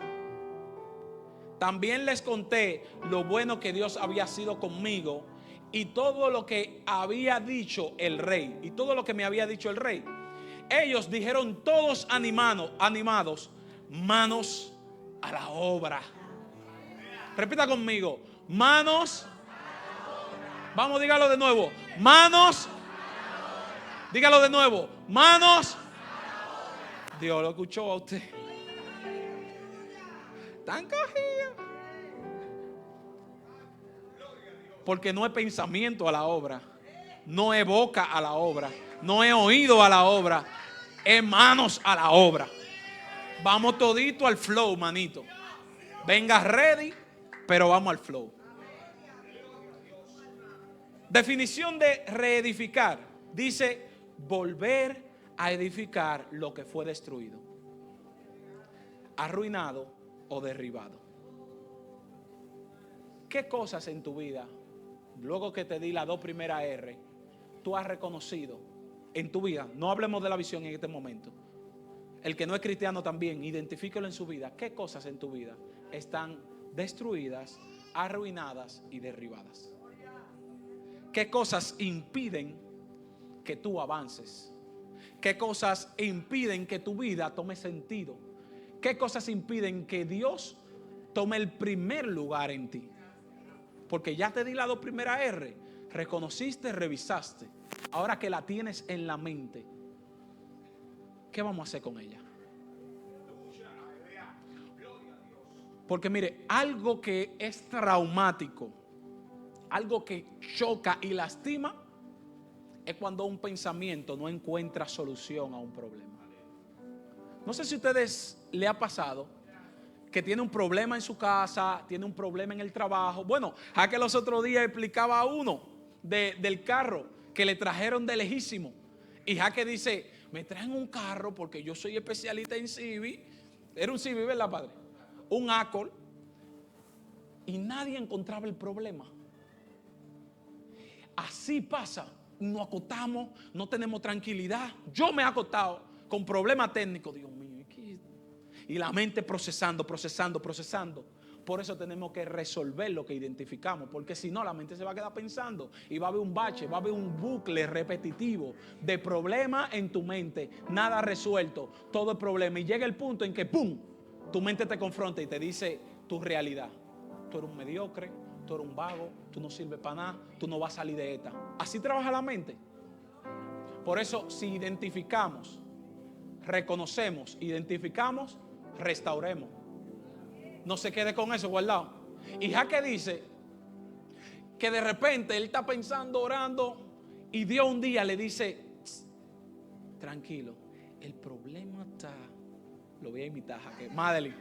También les conté lo bueno que Dios había sido conmigo y todo lo que había dicho el rey. Y todo lo que me había dicho el rey. Ellos dijeron todos animados, manos a la obra. Repita conmigo, manos. Vamos, dígalo de nuevo, manos. Dígalo de nuevo, manos. Dios lo escuchó a usted. Tan cogido. Porque no es pensamiento a la obra, no es boca a la obra, no es oído a la obra, es manos a la obra. Vamos todito al flow, manito. Venga ready, pero vamos al flow. Definición de reedificar. Dice volver a edificar lo que fue destruido, arruinado o derribado. ¿Qué cosas en tu vida, luego que te di las dos primeras R, tú has reconocido en tu vida? No hablemos de la visión en este momento. El que no es cristiano también, identifíquelo en su vida. ¿Qué cosas en tu vida están destruidas, arruinadas y derribadas? ¿Qué cosas impiden que tú avances? ¿Qué cosas impiden que tu vida tome sentido? ¿Qué cosas impiden que Dios tome el primer lugar en ti? Porque ya te di la dos primera R. Reconociste, revisaste. Ahora que la tienes en la mente, ¿qué vamos a hacer con ella? Porque mire, algo que es traumático, algo que choca y lastima, es cuando un pensamiento no encuentra solución a un problema. No sé si a ustedes les ha pasado que tiene un problema en su casa, tiene un problema en el trabajo. Bueno, a que los otros días explicaba a uno del carro que le trajeron de lejísimo. Y ya que dice, me traen un carro porque yo soy especialista en Civic. Era un Civic, ¿verdad, padre? Un Accord. Y nadie encontraba el problema. Así pasa. Nos acostamos, no tenemos tranquilidad. Yo me he acostado con problemas técnicos. Dios mío, y la mente procesando. Por eso tenemos que resolver lo que identificamos, porque si no, la mente se va a quedar pensando y va a haber un bache, va a haber un bucle repetitivo de problemas en tu mente, nada resuelto, todo es problema. Y llega el punto en que ¡pum!, tu mente te confronta y te dice tu realidad. Tú eres un mediocre, tú eres un vago, tú no sirves para nada, tú no vas a salir de esta. Así trabaja la mente. Por eso, si identificamos, reconocemos, identificamos, restauremos. No se quede con eso guardado. Y Jaque dice que de repente él está pensando, orando, y Dios un día le dice: tranquilo, el problema está, lo voy a imitar, Jaque, Madeline,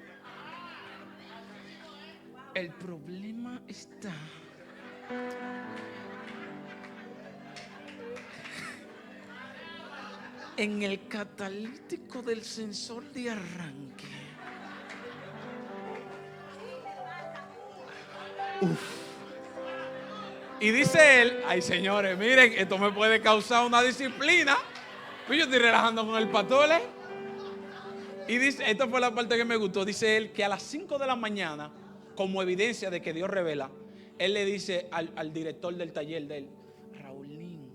el problema está en el catalítico del sensor de arranque. Uf. Y dice él: ay, señores, miren, esto me puede causar una disciplina. Pues yo estoy relajando con el pastor, ¿eh? Y dice, esta fue la parte que me gustó, dice él que a las 5 de la mañana, como evidencia de que Dios revela, él le dice al director del taller de él: Raulín.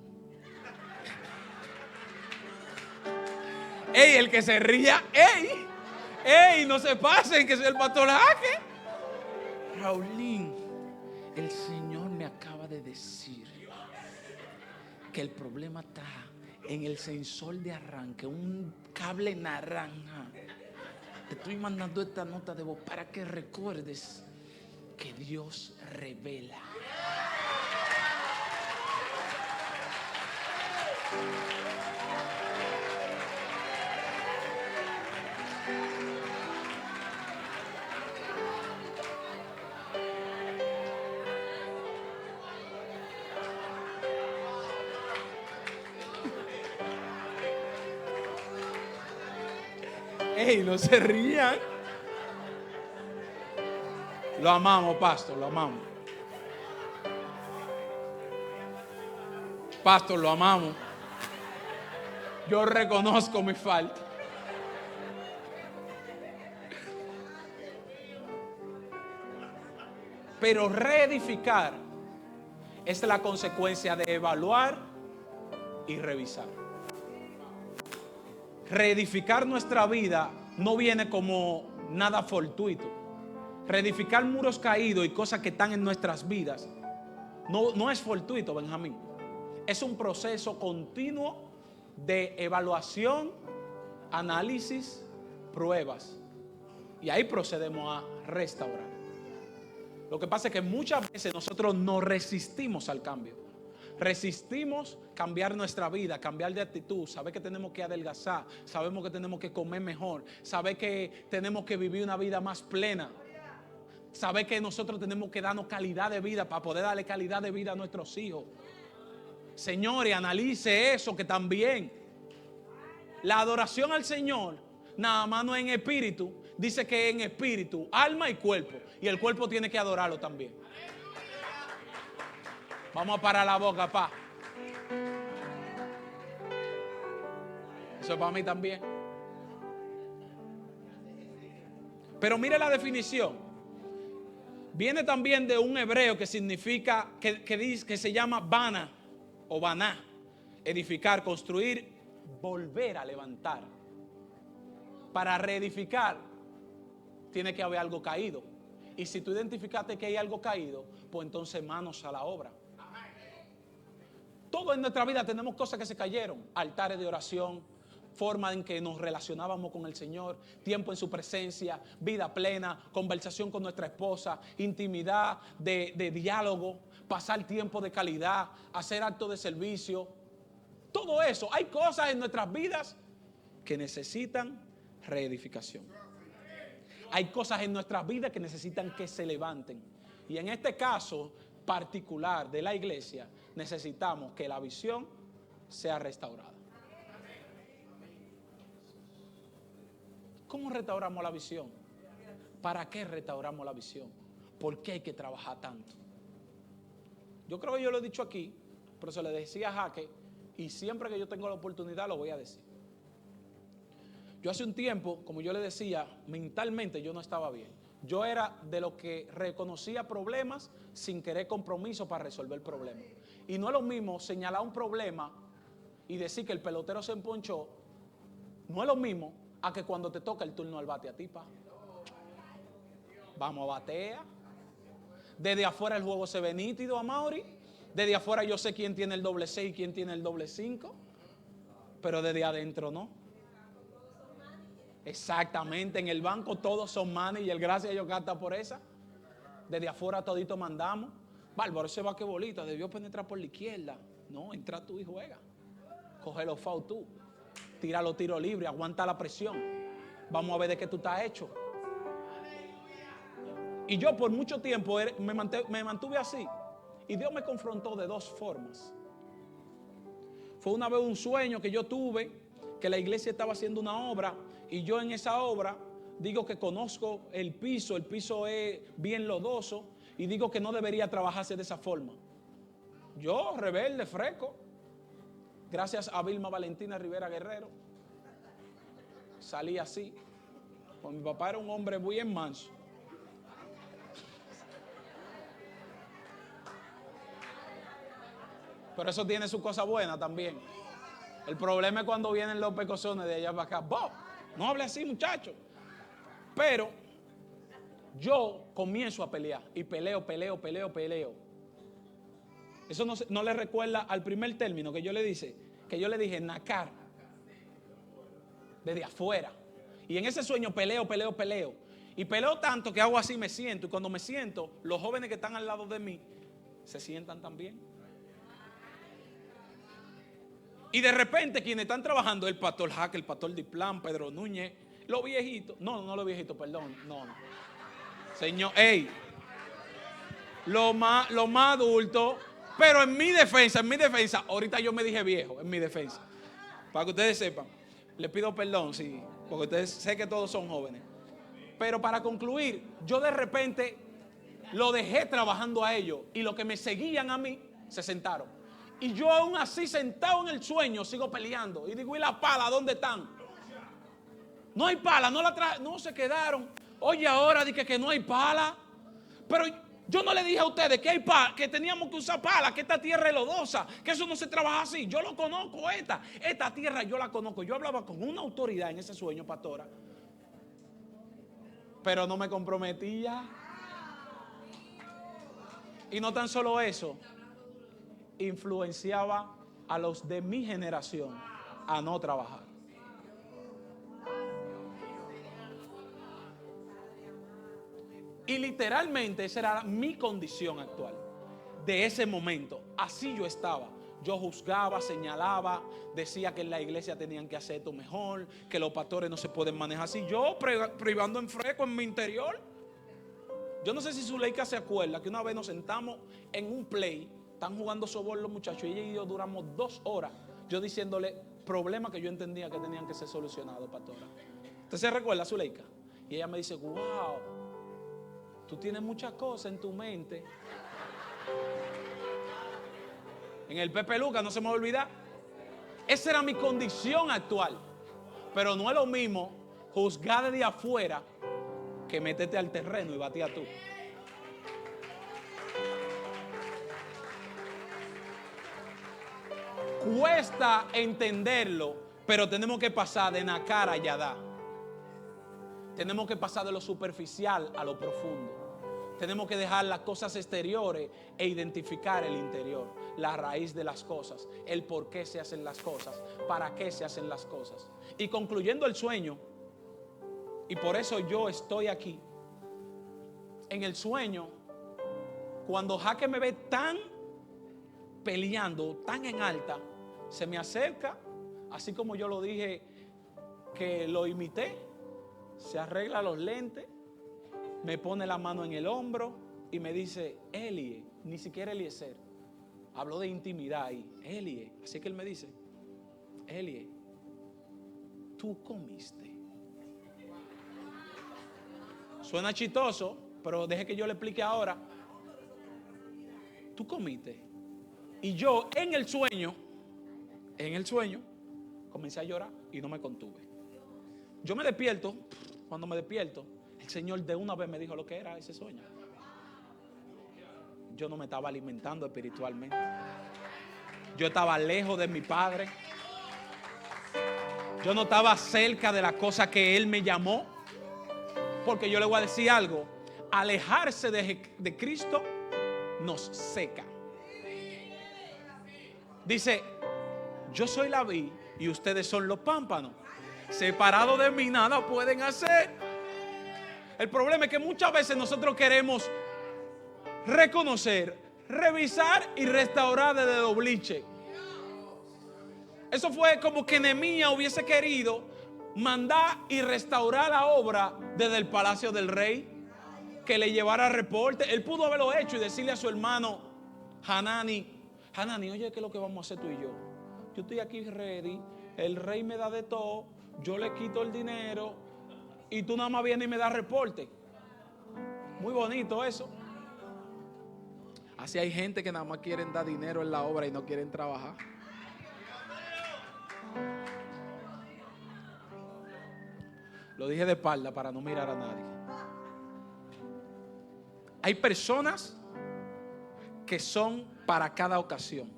Ey, el que se ría, ey, no se pasen que soy el pastor Jaque. Raulín, el Señor me acaba de decir que el problema está en el sensor de arranque, un cable naranja. Te estoy mandando esta nota de voz para que recuerdes que Dios revela. Ey, no se rían. Lo amamos, pastor, lo amamos. Pastor, lo amamos. Yo reconozco mi falta. Pero reedificar es la consecuencia de evaluar y revisar. Reedificar nuestra vida no viene como nada fortuito. Reedificar muros caídos y cosas que están en nuestras vidas no es fortuito, Benjamín. Es un proceso continuo de evaluación, análisis, pruebas. Y ahí procedemos a restaurar. Lo que pasa es que muchas veces nosotros nos resistimos al cambio. Resistimos cambiar nuestra vida, cambiar de actitud, saber que tenemos que adelgazar, sabemos que tenemos que comer mejor, saber que tenemos que vivir una vida más plena, saber que nosotros tenemos que darnos calidad de vida para poder darle calidad de vida a nuestros hijos. Señores, analice eso, que también la adoración al Señor nada más no es en espíritu, dice que es en espíritu, alma y cuerpo, y el cuerpo tiene que adorarlo también. Vamos a parar la boca, pa. Eso es para mí también. Pero mire la definición. Viene también de un hebreo que significa, que se llama bana o baná. Edificar, construir, volver a levantar. Para reedificar, tiene que haber algo caído. Y si tú identificaste que hay algo caído, pues entonces manos a la obra. Todo en nuestra vida tenemos cosas que se cayeron. Altares de oración, forma en que nos relacionábamos con el Señor, tiempo en su presencia, vida plena, conversación con nuestra esposa, intimidad de diálogo, pasar tiempo de calidad, hacer actos de servicio. Todo eso, hay cosas en nuestras vidas que necesitan reedificación. Hay cosas en nuestras vidas que necesitan que se levanten. Y en este caso particular de la iglesia, necesitamos que la visión sea restaurada. ¿Cómo restauramos la visión? ¿Para qué restauramos la visión? ¿Por qué hay que trabajar tanto? Yo creo que yo lo he dicho aquí, pero se le decía a Jaque, y siempre que yo tengo la oportunidad lo voy a decir. Yo hace un tiempo, como yo le decía, mentalmente yo no estaba bien. Yo era de los que reconocía problemas sin querer compromiso para resolver problemas. Y no es lo mismo señalar un problema y decir que el pelotero se emponchó, no es lo mismo a que cuando te toca el turno al bate a ti, pa. Vamos a batear. Desde afuera el juego se ve nítido, Amaury. Desde afuera yo sé quién tiene el doble 6 y quién tiene el doble 5. Pero desde adentro no. Exactamente, en el banco todos son manager, gracias a Dios canta por esa. Desde afuera todito mandamos. Bárbaro, ese vaquebolita debió penetrar por la izquierda. No, entra tú y juega. Coge los foul tú. Tira los tiros libres, aguanta la presión. Vamos a ver de qué tú estás hecho. Y yo por mucho tiempo me mantuve así. Y Dios me confrontó de dos formas. Fue una vez un sueño que yo tuve, que la iglesia estaba haciendo una obra, y yo en esa obra digo que conozco el piso es bien lodoso, y digo que no debería trabajarse de esa forma. Yo, rebelde, fresco, gracias a Vilma Valentina Rivera Guerrero, salí así. Pues mi papá era un hombre bien manso. Pero eso tiene su cosa buena también. El problema es cuando vienen los pecosones de allá para acá. ¡Bob! No hable así, muchacho. Pero yo comienzo a pelear. Y peleo. Eso no le recuerda al primer término que yo le dije, nacar. Desde afuera. Y en ese sueño peleo. Y peleo tanto que hago así, me siento. Y cuando me siento, los jóvenes que están al lado de mí se sientan también. Y de repente quienes están trabajando, el pastor Jaque, el pastor Diplán, Pedro Núñez, los viejitos, no los viejitos, perdón, no. Señor, los más adultos, pero en mi defensa, ahorita yo me dije viejo, en mi defensa. Para que ustedes sepan, les pido perdón, sí, porque ustedes sé que todos son jóvenes. Pero para concluir, yo de repente lo dejé trabajando a ellos y los que me seguían a mí se sentaron. Y yo aún así sentado en el sueño sigo peleando. Y digo, ¿y la pala dónde están? No hay pala, no se quedaron. Oye, ahora dije que no hay pala. Pero yo no le dije a ustedes que hay pala, que teníamos que usar pala, que esta tierra es lodosa, que eso no se trabaja así. Yo lo conozco, esta tierra yo la conozco. Yo hablaba con una autoridad en ese sueño, pastora. Pero no me comprometía. Y no tan solo eso, influenciaba a los de mi generación a no trabajar. Y literalmente esa era mi condición actual de ese momento. Así yo estaba. Yo juzgaba, señalaba, decía que en la iglesia tenían que hacer esto mejor, que los pastores no se pueden manejar así. Yo privando en fresco en mi interior. Yo no sé si Zuleika se acuerda que una vez nos sentamos en un play. Están jugando softball los muchachos y ella y yo duramos 2 horas. Yo diciéndole problemas que yo entendía que tenían que ser solucionados, pastora. ¿Usted se recuerda, Zuleika? Y ella me dice, wow, tú tienes muchas cosas en tu mente. En el Pepe Lucas, no se me va a olvidar. Esa era mi condición actual. Pero no es lo mismo juzgar desde afuera que meterte al terreno y batear tú. Cuesta entenderlo, pero tenemos que pasar de nacar a yadá. Tenemos que pasar de lo superficial a lo profundo. Tenemos que dejar las cosas exteriores e identificar el interior, la raíz de las cosas, el por qué se hacen las cosas, para qué se hacen las cosas. Y concluyendo el sueño, y por eso yo estoy aquí, en el sueño, cuando Jaque me ve tan peleando, tan en alta, se me acerca, así como yo lo dije que lo imité, se arregla los lentes, me pone la mano en el hombro y me dice, Elie, ni siquiera Eliezer, habló de intimidad ahí, Elie, así que él me dice, Elie, tú comiste. Suena chistoso, pero deje que yo le explique ahora. Tú comiste. Y yo en el sueño, comencé a llorar y no me contuve. Yo me despierto, cuando me despierto, El Señor de una vez me dijo lo que era ese sueño. Yo no me estaba alimentando espiritualmente. Yo estaba lejos de mi Padre. Yo no estaba cerca de la cosa que Él me llamó. Porque yo le voy a decir algo. Alejarse de Cristo nos seca. Dice, yo soy la vid y ustedes son los pámpanos. Separados de mí nada pueden hacer. El problema es que muchas veces nosotros queremos reconocer, revisar y restaurar desde dobliche. Eso fue como que Nehemías hubiese querido mandar y restaurar la obra desde el palacio del rey, que le llevara reporte. Él pudo haberlo hecho y decirle a su hermano Hanani, oye, ¿qué es lo que vamos a hacer tú y yo? Yo estoy aquí ready, el rey me da de todo, yo le quito el dinero y tú nada más vienes y me das reporte. Muy bonito eso. Así hay gente que nada más quieren dar dinero en la obra y no quieren trabajar. Lo dije de espalda para no mirar a nadie. Hay personas que son para cada ocasión.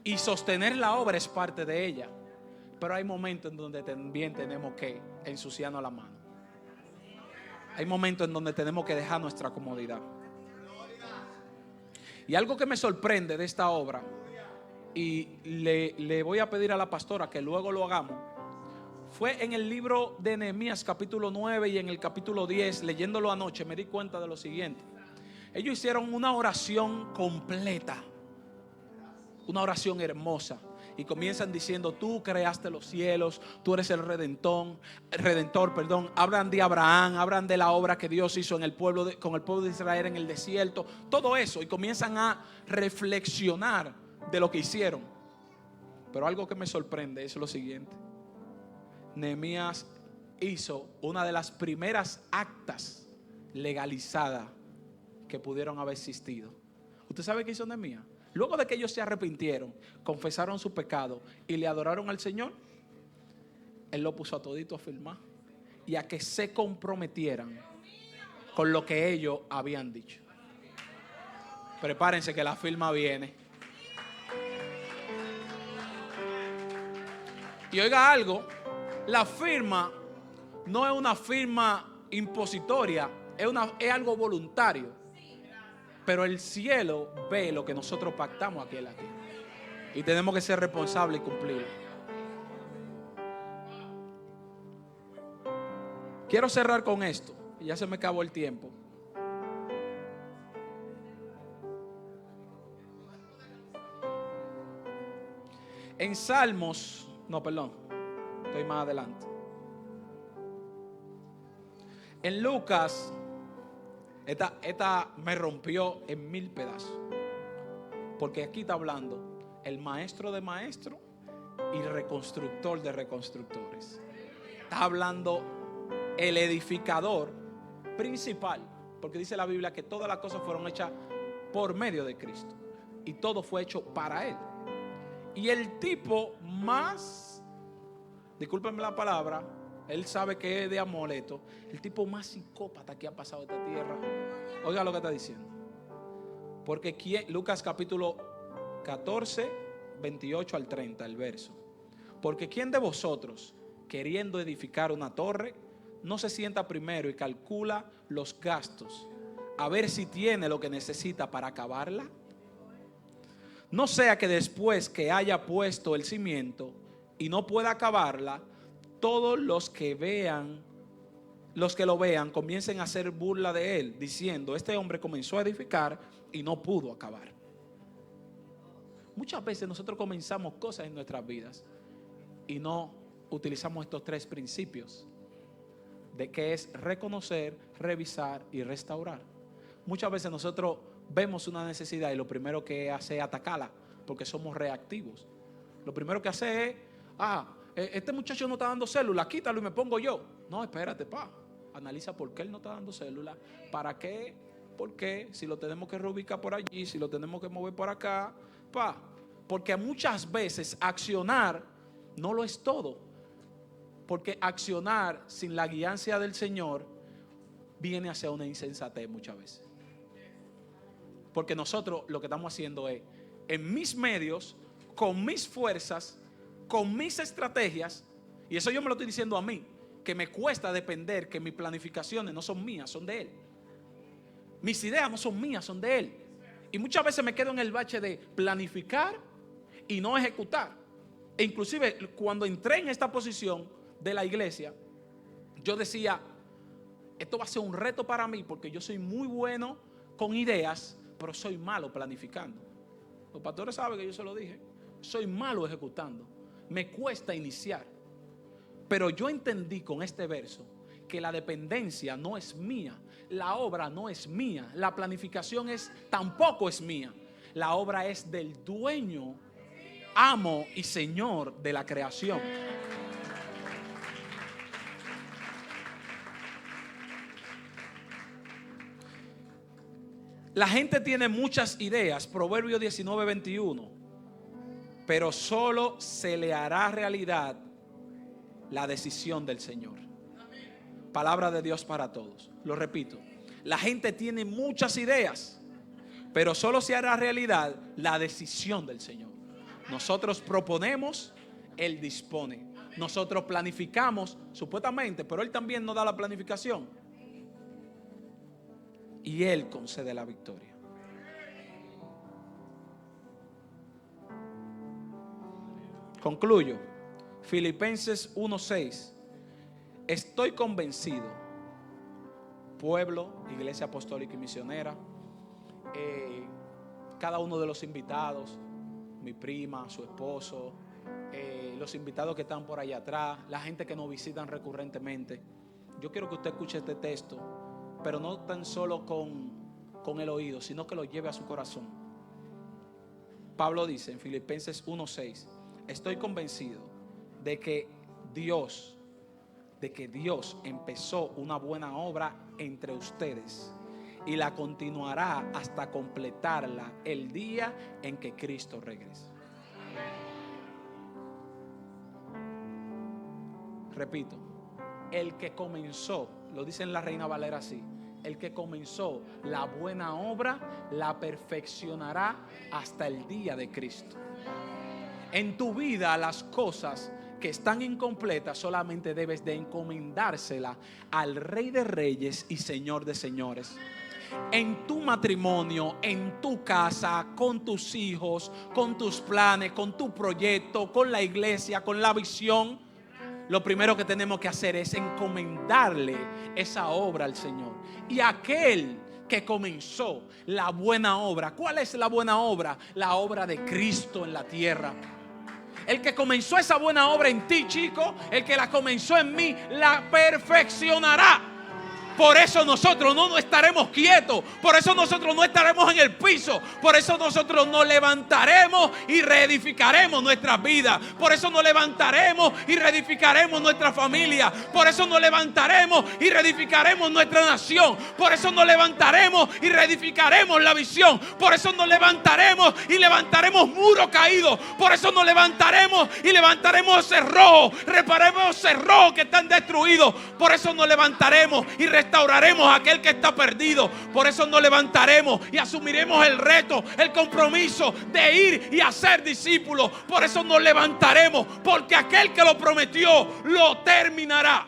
Y sostener la obra es parte de ella. Pero hay momentos en donde también tenemos que ensuciarnos la mano. Hay momentos en donde tenemos que dejar nuestra comodidad. Y algo que me sorprende de esta obra, y le voy a pedir a la pastora que luego lo hagamos, fue en el libro de Nehemías capítulo 9 y en el capítulo 10, leyéndolo anoche, me di cuenta de lo siguiente. Ellos hicieron una oración completa, una oración hermosa, y comienzan diciendo, tú creaste los cielos, tú eres el redentor, hablan de Abraham, hablan de la obra que Dios hizo en el pueblo con el pueblo de Israel en el desierto, todo eso, y comienzan a reflexionar de lo que hicieron. Pero algo que me sorprende es lo siguiente. Nehemías hizo una de las primeras actas legalizadas que pudieron haber existido. ¿Usted sabe qué hizo Nehemías? Luego de que ellos se arrepintieron, confesaron su pecado y le adoraron al Señor, Él lo puso a todito a firmar y a que se comprometieran con lo que ellos habían dicho. Prepárense que la firma viene. Y oiga algo, la firma no es una firma impositoria, es algo voluntario. Pero el cielo ve lo que nosotros pactamos aquí en la tierra. Y tenemos que ser responsables y cumplirlo. Quiero cerrar con esto. Ya se me acabó el tiempo. En Salmos, estoy más adelante. En Lucas, esta me rompió en 1000 pedazos. Porque aquí está hablando el maestro de maestros y reconstructor de reconstructores. Está hablando el edificador principal. Porque dice la Biblia que todas las cosas fueron hechas por medio de Cristo. Y todo fue hecho para Él. Y el tipo más, discúlpenme la palabra, él sabe que es de amuleto, el tipo más psicópata que ha pasado esta tierra. Oiga lo que está diciendo. Porque Lucas capítulo 14, 28 al 30, el verso. Porque ¿quién de vosotros, queriendo edificar una torre, no se sienta primero y calcula los gastos, a ver si tiene lo que necesita para acabarla? No sea que después que haya puesto el cimiento y no pueda acabarla, todos los que lo vean comiencen a hacer burla de él, diciendo, este hombre comenzó a edificar y no pudo acabar. Muchas veces nosotros comenzamos cosas en nuestras vidas y no utilizamos estos 3 principios, de que es reconocer, revisar y restaurar. Muchas veces nosotros vemos una necesidad y lo primero que hace es atacarla, porque somos reactivos. Lo primero que hace es, este muchacho no está dando célula, quítalo y me pongo yo. No, espérate, analiza por qué él no está dando célula, para qué, por qué, si lo tenemos que reubicar por allí, si lo tenemos que mover por acá, porque muchas veces accionar no lo es todo, porque accionar sin la guianza del Señor viene hacia una insensatez muchas veces. Porque nosotros lo que estamos haciendo es, en mis medios, con mis fuerzas, con mis estrategias, y eso yo me lo estoy diciendo a mí, que me cuesta depender, que mis planificaciones no son mías, son de Él. Mis ideas no son mías, son de Él. Y muchas veces me quedo en el bache de planificar y no ejecutar. E inclusive cuando entré en esta posición de la iglesia, yo decía, esto va a ser un reto para mí porque yo soy muy bueno con ideas, pero soy malo planificando. Los pastores saben que yo se lo dije. Soy malo ejecutando. Me cuesta iniciar. Pero yo entendí con este verso que la dependencia no es mía. La obra no es mía. La planificación tampoco es mía. La obra es del dueño, amo y señor de la creación. La gente tiene muchas ideas, Proverbios 19:21, pero solo se le hará realidad la decisión del Señor. Palabra de Dios para todos. Lo repito, la gente tiene muchas ideas, pero solo se hará realidad la decisión del Señor. Nosotros proponemos, Él dispone. Nosotros planificamos, supuestamente, pero Él también nos da la planificación. Y Él concede la victoria. Concluyo. Filipenses 1:6. Estoy convencido, pueblo, iglesia apostólica y misionera, cada uno de los invitados, mi prima, su esposo, los invitados que están por allá atrás, la gente que nos visitan recurrentemente. Yo quiero que usted escuche este texto, pero no tan solo con el oído, sino que lo lleve a su corazón. Pablo dice en Filipenses 1:6, estoy convencido de que Dios empezó una buena obra entre ustedes y la continuará hasta completarla el día en que Cristo regrese. Repito, el que comenzó, lo dice en la Reina Valera así, el que comenzó la buena obra la perfeccionará hasta el día de Cristo. En tu vida las cosas que están incompletas solamente debes de encomendársela al Rey de Reyes y Señor de Señores. En tu matrimonio, en tu casa, con tus hijos, con tus planes, con tu proyecto, con la iglesia, con la visión, lo primero que tenemos que hacer es encomendarle esa obra al Señor. Y aquel que comenzó la buena obra, ¿cuál es la buena obra? La obra de Cristo en la tierra. El que comenzó esa buena obra en ti, chico, el que la comenzó en mí, la perfeccionará. Por eso nosotros no nos estaremos quietos. Por eso nosotros no estaremos en el piso. Por eso nosotros nos levantaremos y reedificaremos nuestras vidas. Por eso nos levantaremos y reedificaremos nuestra familia. Por eso nos levantaremos y reedificaremos nuestra nación. Por eso nos levantaremos y reedificaremos la visión. Por eso nos levantaremos y levantaremos muros caídos. Por eso nos levantaremos y levantaremos cerrojos. Reparemos cerrojos que están destruidos. Por eso nos levantaremos y restauraremos a aquel que está perdido. Por eso nos levantaremos y asumiremos el reto, el compromiso de ir y hacer discípulos. Por eso nos levantaremos, porque aquel que lo prometió lo terminará.